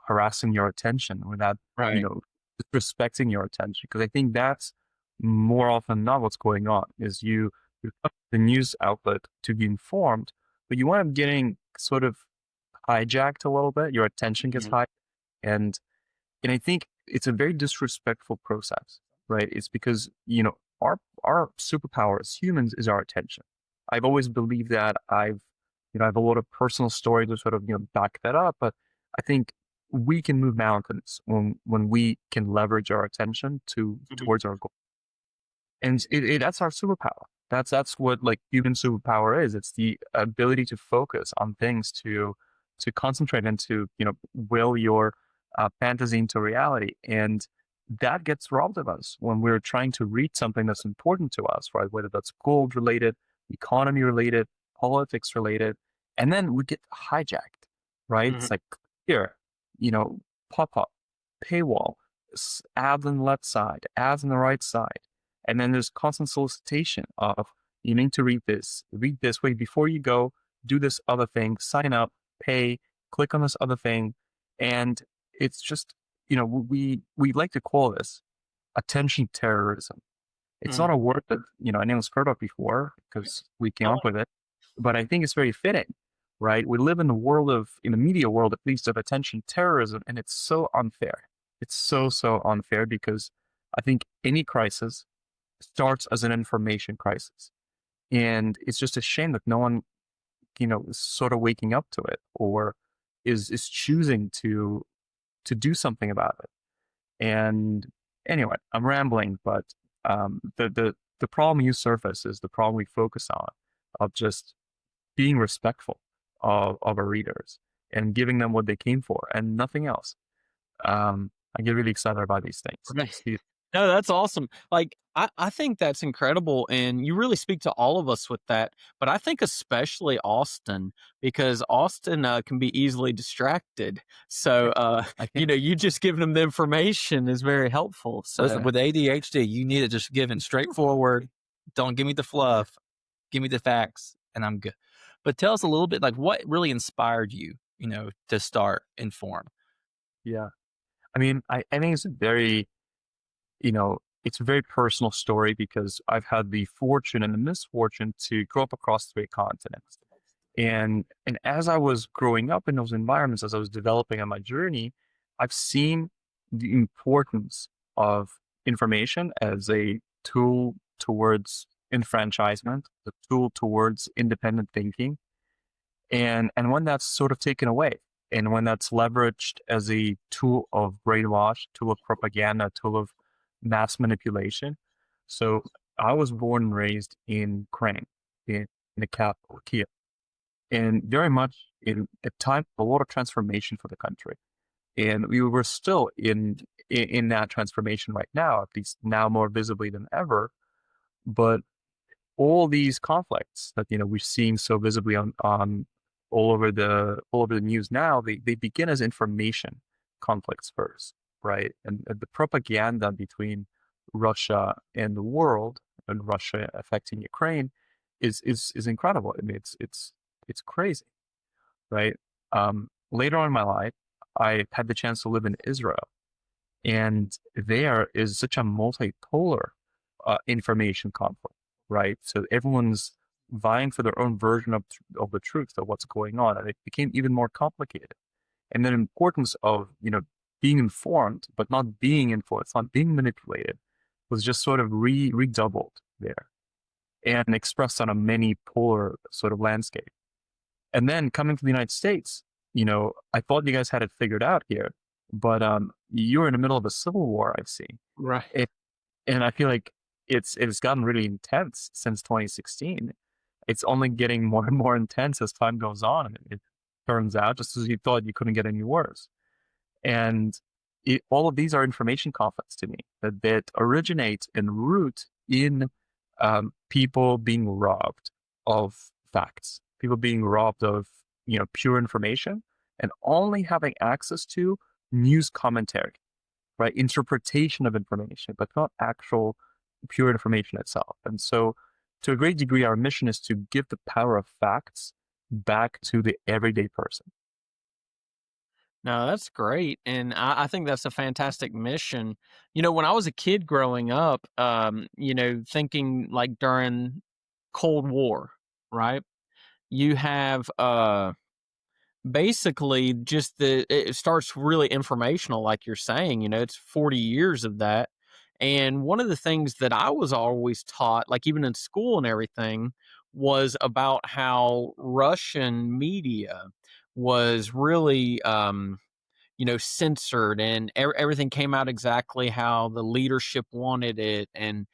harassing your attention, without, you right. know, disrespecting your attention. Because I think that's more often not what's going on. Is you come to the news outlet to be informed, but you wind up getting sort of hijacked a little bit. Your attention gets Mhm. hijacked, and I think it's a very disrespectful process, right? It's because, our superpower as humans is our attention. I've always believed that. I have a lot of personal stories to sort of, back that up, but I think we can move mountains when we can leverage our attention Mhm. towards our goal. And that's our superpower. That's what like human superpower is. It's the ability to focus on things, to concentrate and to will your fantasy into reality. And that gets robbed of us when we're trying to read something that's important to us, right? Whether that's gold related, economy related, politics related, And then we get hijacked, right? Mhm. It's like, here, pop up, paywall, ads on the left side, ads on the right side. And then there's constant solicitation of, you need to read this, wait, before you go, do this other thing, sign up, pay, click on this other thing. And it's just, we like to call this attention terrorism. It's not Mm. a word that, anyone's heard of before because we came Oh, up with it, but I think it's very fitting, right? We live in in the media world, at least, of attention terrorism, and it's so unfair. It's so, so unfair because I think any crisis starts as an information crisis. And it's just a shame that no one, is sort of waking up to it or is choosing to do something about it. And anyway, I'm rambling, but the problem you surface is the problem we focus on of just being respectful of our readers and giving them what they came for and nothing else. I get really excited about these things. right. See, No, that's awesome. Like, I think that's incredible. And you really speak to all of us with that. But I think especially Austin, because Austin can be easily distracted. So, I can't you just giving them the information is very helpful. listen So, with ADHD. You need it just given straightforward. Don't give me the fluff. Give me the facts, and I'm good. But tell us a little bit, like what really inspired you, to start Inform. yeah. I mean, I think it's a very personal story because I've had the fortune and the misfortune to grow up across 3 continents. And as I was growing up in those environments, as I was developing on my journey, I've seen the importance of information as a tool towards enfranchisement, the tool towards independent thinking, and when that's sort of taken away, and when that's leveraged as a tool of brainwash, tool of propaganda, tool of mass manipulation. So I was born and raised in Ukraine, in the capital, Kiev, and very much in a time of a lot of transformation for the country. And we were still in that transformation right now, at least now more visibly than ever. But all these conflicts that we're seeing so visibly on all over the news now, they begin as information conflicts first, right? And the propaganda between Russia and the world, and Russia affecting Ukraine, is incredible. I mean, it's crazy, right? Later on in my life, I had the chance to live in Israel, and there is such a multipolar information conflict, right? So everyone's vying for their own version of the truth of what's going on, and it became even more complicated. And the importance of being informed but not being influenced, not being manipulated, was just sort of redoubled there and expressed on a many polar sort of landscape. And then coming to the United States, I thought you guys had it figured out here, but you're in the middle of a civil war, I see. right. And I feel like it's gotten really intense since 2016. It's only getting more and more intense as time goes on. And it turns out, just as you thought, you couldn't get any worse. And all of these are information conflicts to me that originate and root in people being robbed of facts, people being robbed of pure information, and only having access to news commentary, right? Interpretation of information, but not actual pure information itself. And so, to a great degree, our mission is to give the power of facts back to the everyday person. No, that's great. And I think that's a fantastic mission. When I was a kid growing up, thinking like during Cold War, right? You have basically just it starts really informational, like you're saying, it's 40 years of that. And one of the things that I was always taught, like even in school and everything, was about how Russian media was really censored, and everything came out exactly how the leadership wanted it, and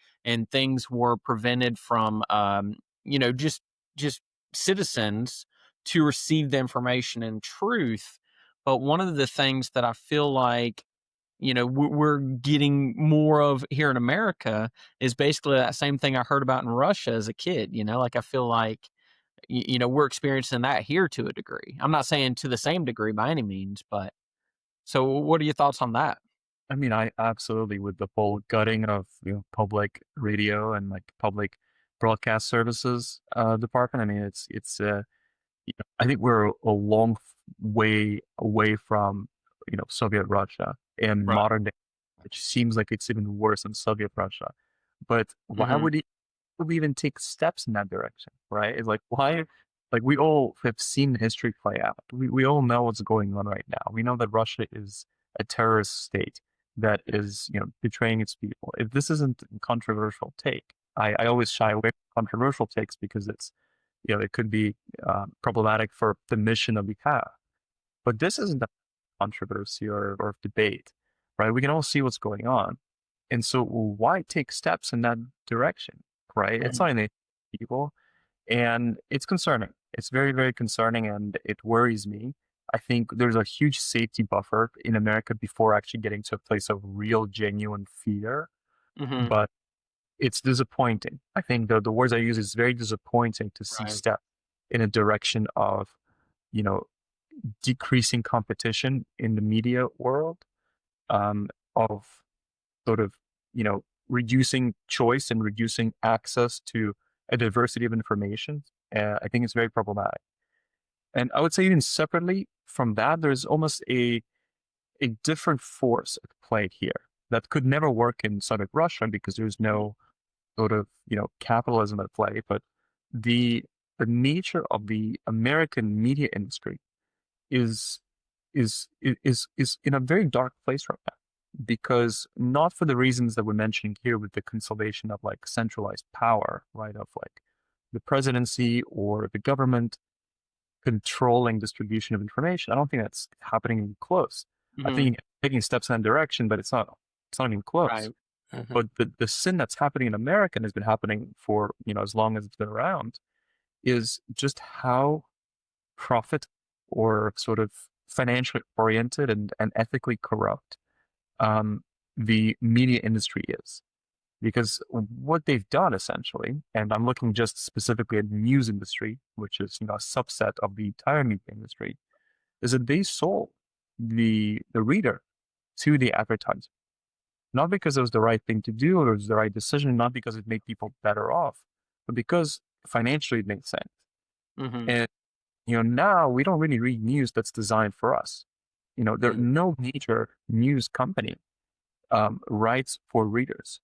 things were prevented from just citizens to receive the information and truth. But one of the things that I feel like we're getting more of here in America is basically that same thing I heard about in Russia as a kid. Like I feel like we're experiencing that here to a degree. I'm not saying to the same degree by any means, but so what are your thoughts on that? I mean, I absolutely, with the whole gutting of public radio and like public broadcast services department. I mean, I think we're a long way away from Soviet Russia in Right. modern day, which seems like it's even worse than Soviet Russia. But why Mhm. would we even take steps in that direction, right? It's like why? Like we all have seen history play out. We all know what's going on right now. We know that Russia is a terrorist state that is betraying its people. If this isn't a controversial take, I always shy away from controversial takes because it could be problematic for the mission that we have. But this isn't a controversy or debate, right? We can all see what's going on. And so why take steps in that direction, right? It's not anything people. And it's concerning. It's very, very concerning and it worries me. I think there's a huge safety buffer in America before actually getting to a place of real, genuine fear. Mhm. But it's disappointing. I think the words I use is very disappointing to see Right. steps in a direction of, you know, decreasing competition in the media world, of sort of, reducing choice and reducing access to a diversity of information. I think it's very problematic. And I would say even separately from that, there's almost a different force at play here that could never work in Soviet Russia because there's no sort of capitalism at play. But the nature of the American media industry is is in a very dark place right now because not for the reasons that we're mentioning here with the consolidation of like centralized power, right, of like the presidency or the government controlling distribution of information. I don't think that's happening even close. I Mhm. think taking steps in that direction, but it's not even close. Right. Mhm. But the sin that's happening in America and has been happening for as long as it's been around is just how profit or sort of financially oriented and ethically corrupt the media industry is. Because what they've done essentially, and I'm looking just specifically at the news industry, which is a subset of the entire media industry, is that they sold the reader to the advertiser. Not because it was the right thing to do or it was the right decision, not because it made people better off, but because financially it made sense. Mhm. And now we don't really read news that's designed for us. There no major news company writes for readers.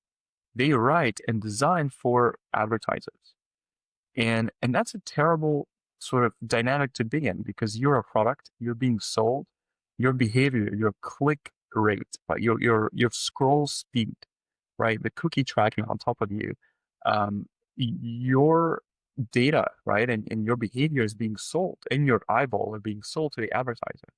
They write and design for advertisers. And that's a terrible sort of dynamic to be in because you're a product, you're being sold, your behavior, your click rate, right, your scroll speed, right, the cookie tracking on top of you, your data, right, and your behavior is being sold, and your eyeball are being sold to the advertiser.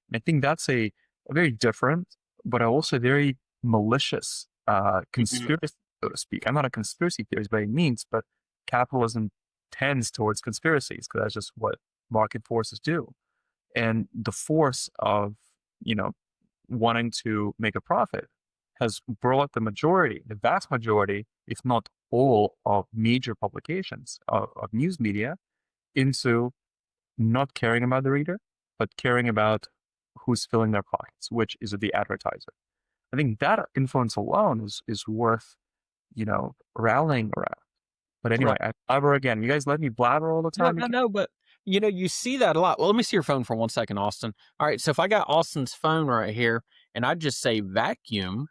And I think that's a very different, but also very malicious Mhm. conspiracy, so to speak. I'm not a conspiracy theorist by any means, but capitalism tends towards conspiracies because that's just what market forces do. And the force of, you know, wanting to make a profit has brought the vast majority, if not all, of major publications of news media into not caring about the reader, but caring about who's filling their pockets, which is the advertiser. I think that influence alone is worth, rallying around. But Right. anyway, I blabber again. You guys let me blabber all the No, time. no, no, but you see that a lot. Well, let me see your phone for 1 second, Austin. All right, so if I got Austin's phone right here and I just say vacuum,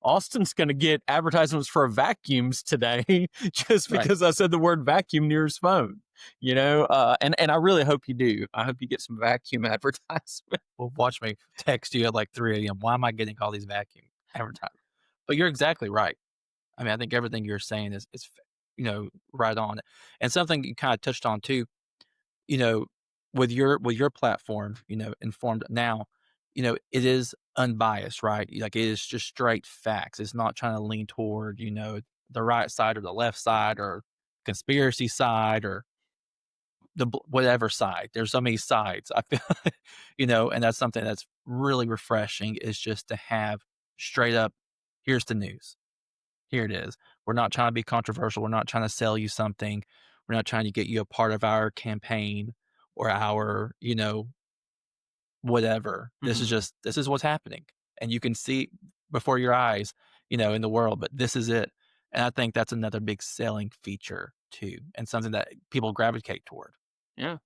Austin's going to get advertisements for vacuums today just Right. because I said the word vacuum near his phone. And I really hope you do. I hope you get some vacuum advertisements. Well, watch me text you at like 3 a.m. Why am I getting all these vacuum advertisements? But you're exactly right. I mean, I think everything you're saying is right on. And something you kind of touched on too, you know, with your platform, informed now, it is unbiased, right? Like it is just straight facts. It's not trying to lean toward, the right side or the left side or conspiracy side or whatever side. There's so many sides. I feel, and that's something that's really refreshing is just to have straight up, here's the news. Here it is. We're not trying to be controversial. We're not trying to sell you something. We're not trying to get you a part of our campaign or our, whatever. This is Mhm. just, this is what's happening. And you can see before your eyes, in the world, but this is it. And I think that's another big selling feature too, and something that people gravitate toward. Yeah.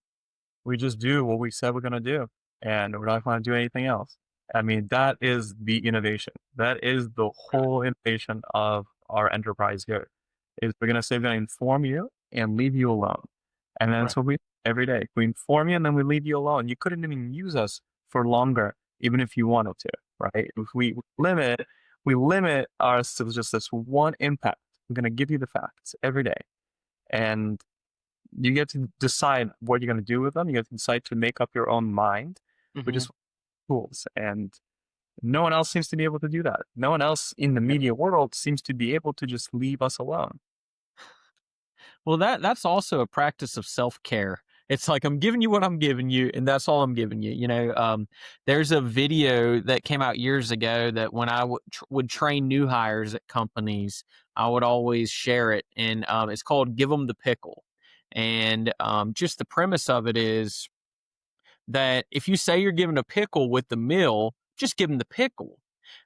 We just do what we said we're going to do, and we're not going to do anything else. I mean, that is the innovation. That is the Right. whole innovation of our enterprise here. Is we're going to say we're going to inform you and leave you alone, and that's Right. what we do every day. We inform you and then we leave you alone. You couldn't even use us for longer, even if you wanted to, right? If we limit ours to just this one impact. We're going to give you the facts every day, and you get to decide what you're going to do with them. You get to decide to make up your own mind, which Mhm. is tools. And no one else seems to be able to do that. No one else in the Yeah. media world seems to be able to just leave us alone. Well, that's also a practice of self-care. It's like I'm giving you what I'm giving you, and that's all I'm giving you. There's a video that came out years ago that when I would train new hires at companies, I would always share it, and it's called "Give Them the Pickle." And just the premise of it is that if you say you're giving a pickle with the meal, just give them the pickle.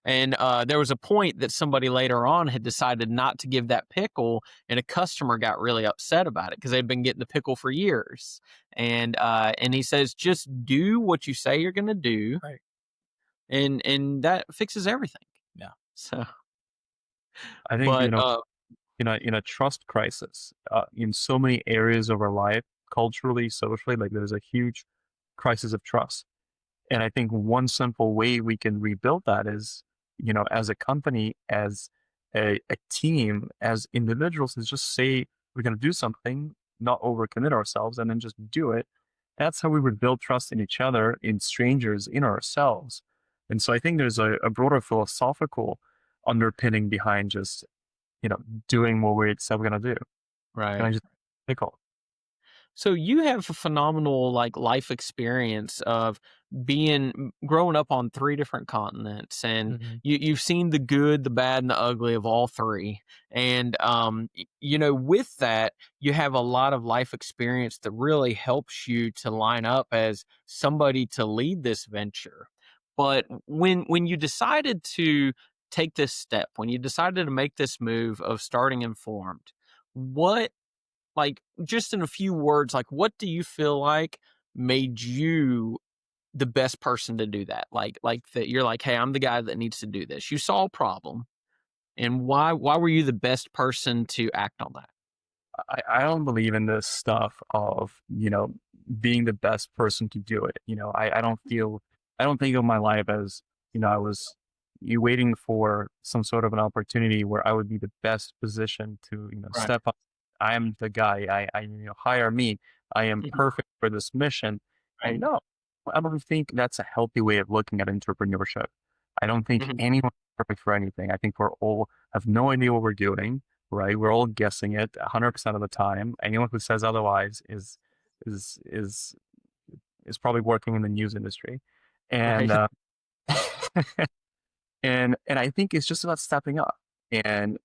And there was a point that somebody later on had decided not to give that pickle, and a customer got really upset about it because they'd been getting the pickle for years. And he says, just do what you say you're going to do, Right. and that fixes everything. Yeah. So, I think, but in a trust crisis, in so many areas of our life, culturally, socially, like there's a huge crisis of trust. And I think one simple way we can rebuild that is, as a company, as a team, as individuals, is just say we're going to do something, not overcommit ourselves, and then just do it. That's how we rebuild trust in each other, in strangers, in ourselves. And so I think there's a broader philosophical underpinning behind just, you know, doing what we said we're going to do. Can right. I just pickle? So you have a phenomenal like life experience of growing up on three different continents, and Mhm. you've seen the good, the bad, and the ugly of all three. And with that, you have a lot of life experience that really helps you to line up as somebody to lead this venture. But when you decided to take this step, when you decided to make this move of starting Informed, what like, just in a few words, like, what do you feel like made you the best person to do that? Like that you're like, "Hey, I'm the guy that needs to do this." You saw a problem, and why were you the best person to act on that? I don't believe in this stuff of, being the best person to do it. I don't think of my life as, I was waiting for some sort of an opportunity where I would be the best position to, Right. step up. I am the guy. Hire me. I am Mhm. perfect for this mission. Right. And no, I don't think that's a healthy way of looking at entrepreneurship. I don't think Mhm. anyone's perfect for anything. I think we're all have no idea what we're doing, right? We're all guessing it 100% of the time. Anyone who says otherwise is is is probably working in the news industry, and Right. and I think it's just about stepping up. And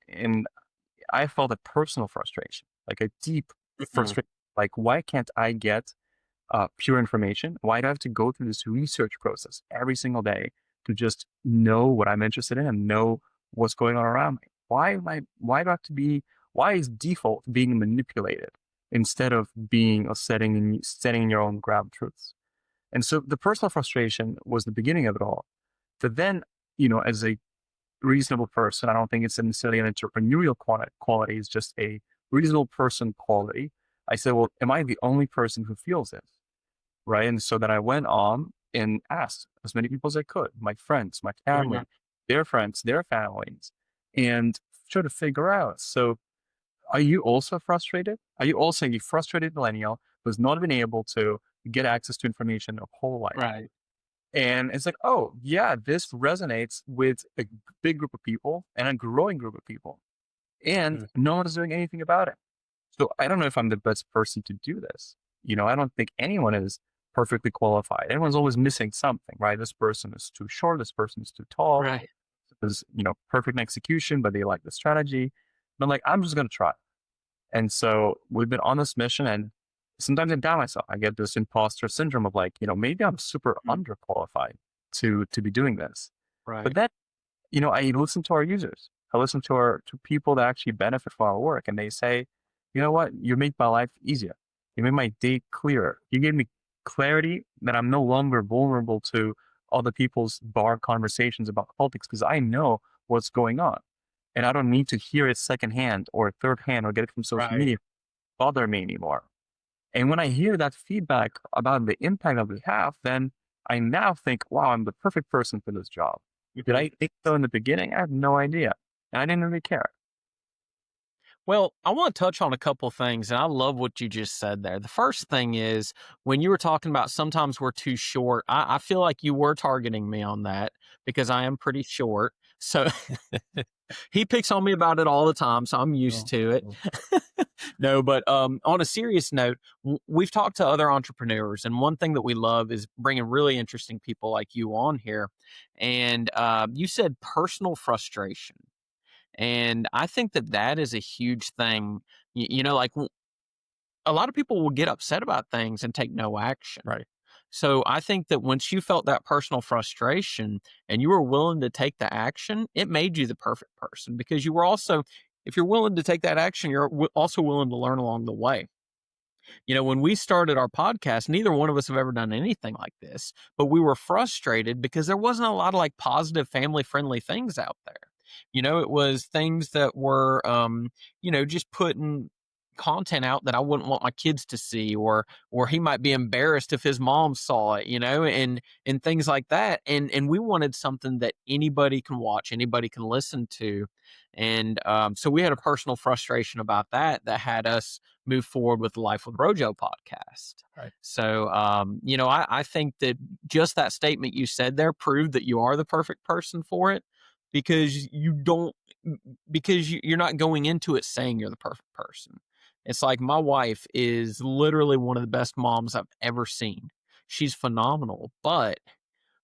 I felt a personal frustration, like a deep Mhm. frustration. Like, why can't I get pure information? Why do I have to go through this research process every single day to just know what I'm interested in and know what's going on around me? Why do I have to be, why is default being manipulated instead of being a setting in your own ground truths? And so the personal frustration was the beginning of it all. But then, as a reasonable person, I don't think it's necessarily an entrepreneurial quality, it's just a reasonable person quality. I said, well, am I the only person who feels this? Right. And so then I went on and asked as many people as I could, my friends, my Mhm. family, their friends, their families, and try to figure out. So are you also frustrated? Are you also a frustrated millennial who's not been able to get access to information their whole life? Right. And it's like, oh, yeah, this resonates with a big group of people and a growing group of people. And Mm. no one is doing anything about it. So I don't know if I'm the best person to do this. I don't think anyone is perfectly qualified. Everyone's always missing something, right? This person is too short. This person is too tall. Right. There's, perfect in execution, but they like the strategy. And I'm like, I'm just going to try. And so we've been on this mission, and sometimes I doubt myself. I get this imposter syndrome of like, maybe I'm super Mm. underqualified to be doing this. Right. But then, I listen to our users. I listen to people that actually benefit from our work, and they say, you know what, you make my life easier. You made my day clearer. You gave me clarity that I'm no longer vulnerable to other people's bar conversations about politics because I know what's going on. And I don't need to hear it secondhand or third hand or get it from social Right. media to bother me anymore. And when I hear that feedback about the impact that we have, then I now think, wow, I'm the perfect person for this job. Did I think so in the beginning? I have no idea. And I didn't really care. Well, I want to touch on a couple things, and I love what you just said there. The first thing is when you were talking about sometimes we're too short, I feel like you were targeting me on that because I am pretty short. So he picks on me about it all the time, so I'm used to it. No, but on a serious note, we've talked to other entrepreneurs, and one thing that we love is bringing really interesting people like you on here. And you said personal frustration. And I think that that is a huge thing. Like a lot of people will get upset about things and take no action. Right. So I think that once you felt that personal frustration and you were willing to take the action, it made you the perfect person because you were also, if you're willing to take that action, you're also willing to learn along the way. When we started our podcast, neither one of us have ever done anything like this, but we were frustrated because there wasn't a lot of like positive family friendly things out there. It was things that were, just putting content out that I wouldn't want my kids to see, or he might be embarrassed if his mom saw it, and things like that. And we wanted something that anybody can watch, anybody can listen to. And so we had a personal frustration about that had us move forward with the Life with Rojo podcast. Right. So, I think that just that statement you said there proved that you are the perfect person for it because you're not going into it saying you're the perfect person. It's like my wife is literally one of the best moms I've ever seen. She's phenomenal, but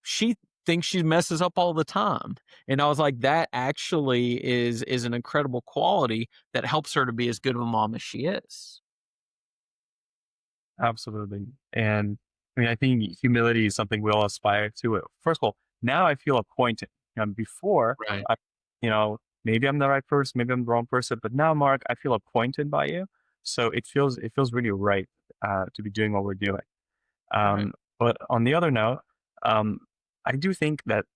she thinks she messes up all the time. And I was like, that actually is an incredible quality that helps her to be as good of a mom as she is. Absolutely. And I mean, I think humility is something we all aspire to. First of all, now I feel appointed. Before, Right. maybe I'm the right person, maybe I'm the wrong person, but now, Mark, I feel appointed by you. So it feels really right to be doing what we're doing. Right. But on the other note, um, I do think that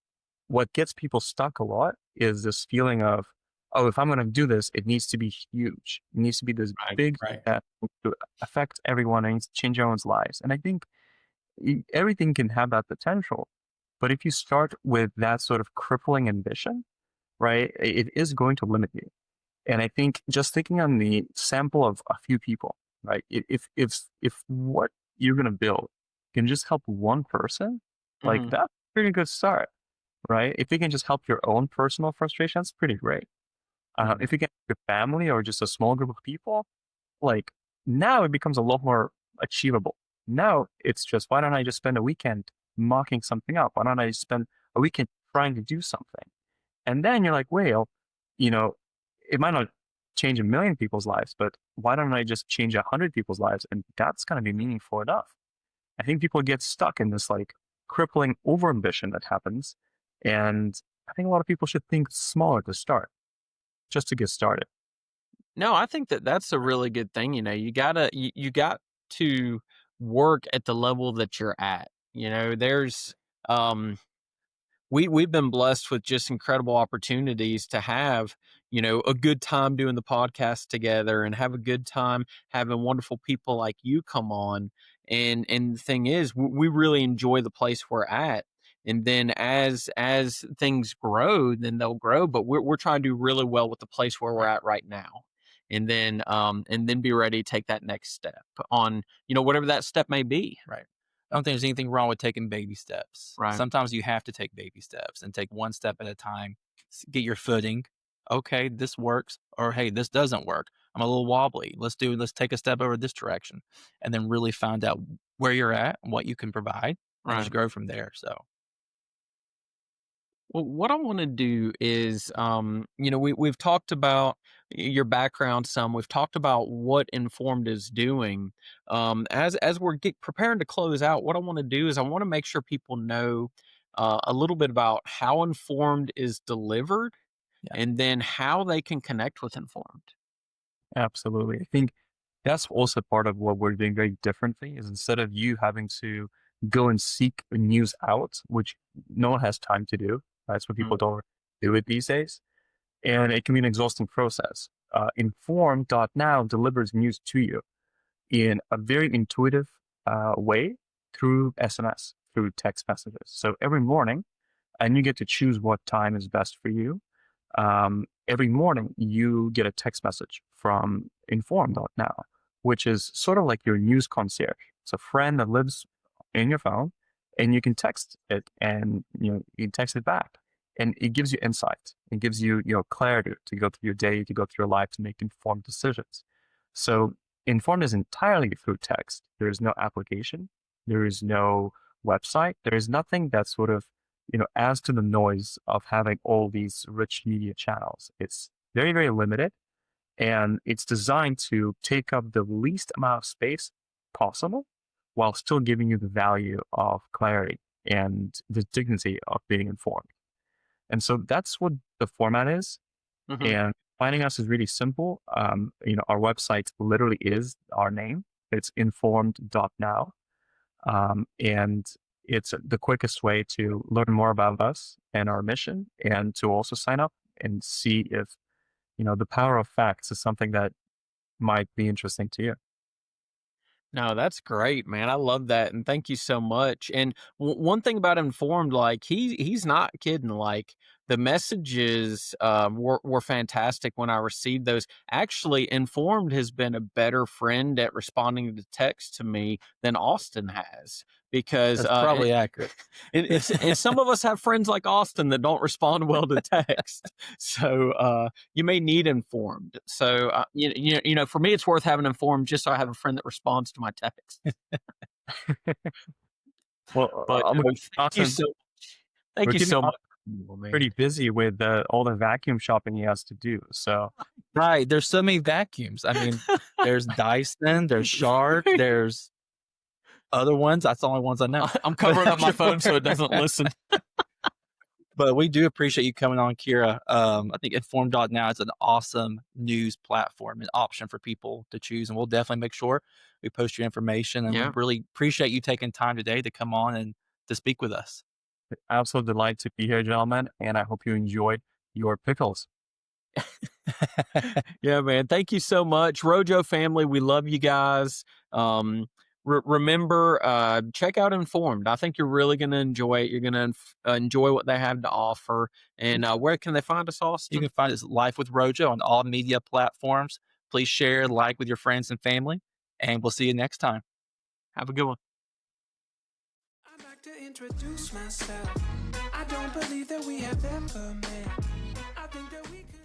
what gets people stuck a lot is this feeling of, oh, if I'm going to do this, it needs to be huge. It needs to be this Right. big Right. that to affect everyone and needs to change everyone's lives. And I think everything can have that potential. But if you start with that sort of crippling ambition, right, it is going to limit you. And I think just thinking on the sample of a few people, right, if what you're going to build can just help one person, like Mhm. that's a pretty good start, right? If you can just help your own personal frustration, that's pretty great. Mhm. If you get your family or just a small group of people, like now it becomes a lot more achievable. Now it's just, why don't I just spend a weekend mocking something up? Why don't I spend a weekend trying to do something? And then you're like, well, you know, it might not change a million people's lives, but why don't I just change 100 people's lives? And that's going to be meaningful enough. I think people get stuck in this like crippling overambition that happens. And I think a lot of people should think smaller to start, just to get started. No, I think that that's a really good thing. You got to work at the level that you're at. There's um we've been blessed with just incredible opportunities to have a good time doing the podcast together and have a good time having wonderful people like you come on. And the thing is, we really enjoy the place we're at. And then as things grow, then they'll grow, but we're trying to do really well with the place where we're at right now. And then be ready to take that next step on whatever that step may be. Right. I don't think there's anything wrong with taking baby steps. Right. Sometimes you have to take baby steps and take one step at a time, get your footing. Okay, this works, or hey, this doesn't work. I'm a little wobbly. Let's take a step over this direction, and then really find out where you're at and what you can provide, and just Right. grow from there. So Well, what I want to do is, we've talked about your background some. We've talked about what Informed is doing. As we're preparing to close out, what I want to do is I want to make sure people know a little bit about how Informed is delivered, Yeah. and then how they can connect with Informed. Absolutely. I think that's also part of what we're doing very differently is instead of you having to go and seek news out, which no one has time to do. That's what Mm. people don't do it these days. And it can be an exhausting process. Informed.now delivers news to you in a very intuitive way through SMS, through text messages. So every morning, and you get to choose what time is best for you. Every morning, you get a text message from informed.now, which is sort of like your news concierge. It's a friend that lives in your phone, and you can text it, and you text it back, and it gives you insight. It gives you clarity to go through your day, to go through your life, to make informed decisions. So informed is entirely through text. There is no application. There is no website. There is nothing that sort of adds to the noise of having all these rich media channels. It's very, very limited, and it's designed to take up the least amount of space possible while still giving you the value of clarity and the dignity of being informed. And so that's what the format is. Mhm. And finding us is really simple. Our website literally is our name. It's informed.now. And it's the quickest way to learn more about us and our mission, and to also sign up and see if, the power of facts is something that might be interesting to you. No, that's great, man. I love that, and thank you so much. And one thing about Informed, like he's not kidding. Like the messages were fantastic when I received those. Actually, Informed has been a better friend at responding to text to me than Austin has, because That's probably accurate. and some of us have friends like Austin that don't respond well to text. So you may need Informed. So for me, it's worth having Informed just so I have a friend that responds to my text. Well, But no, thank you Austin, so thank we're you keeping so Austin much, man. pretty busy with all the vacuum shopping he has to do. So Right. There's so many vacuums. I mean, there's Dyson, there's Shark, there's other ones. That's the only ones I know. I'm covering up my phone so it doesn't listen. But we do appreciate you coming on, Kira. I think informed.now is an awesome news platform, an option for people to choose. And we'll definitely make sure we post your information. And we Yeah. really appreciate you taking time today to come on and to speak with us. absolute delight to be here, gentlemen. And I hope you enjoyed your pickles. Yeah, man. Thank you so much. Rojo family, we love you guys. Remember, check out Informed. I think you're really going to enjoy it. You're going to enjoy what they have to offer. And where can they find us, You Austin? can find us Life with Rojo on all media platforms. Please share, like with your friends and family. And we'll see you next time. Have a good one. I'd like to introduce myself. I don't believe that we have ever met. I think that we could.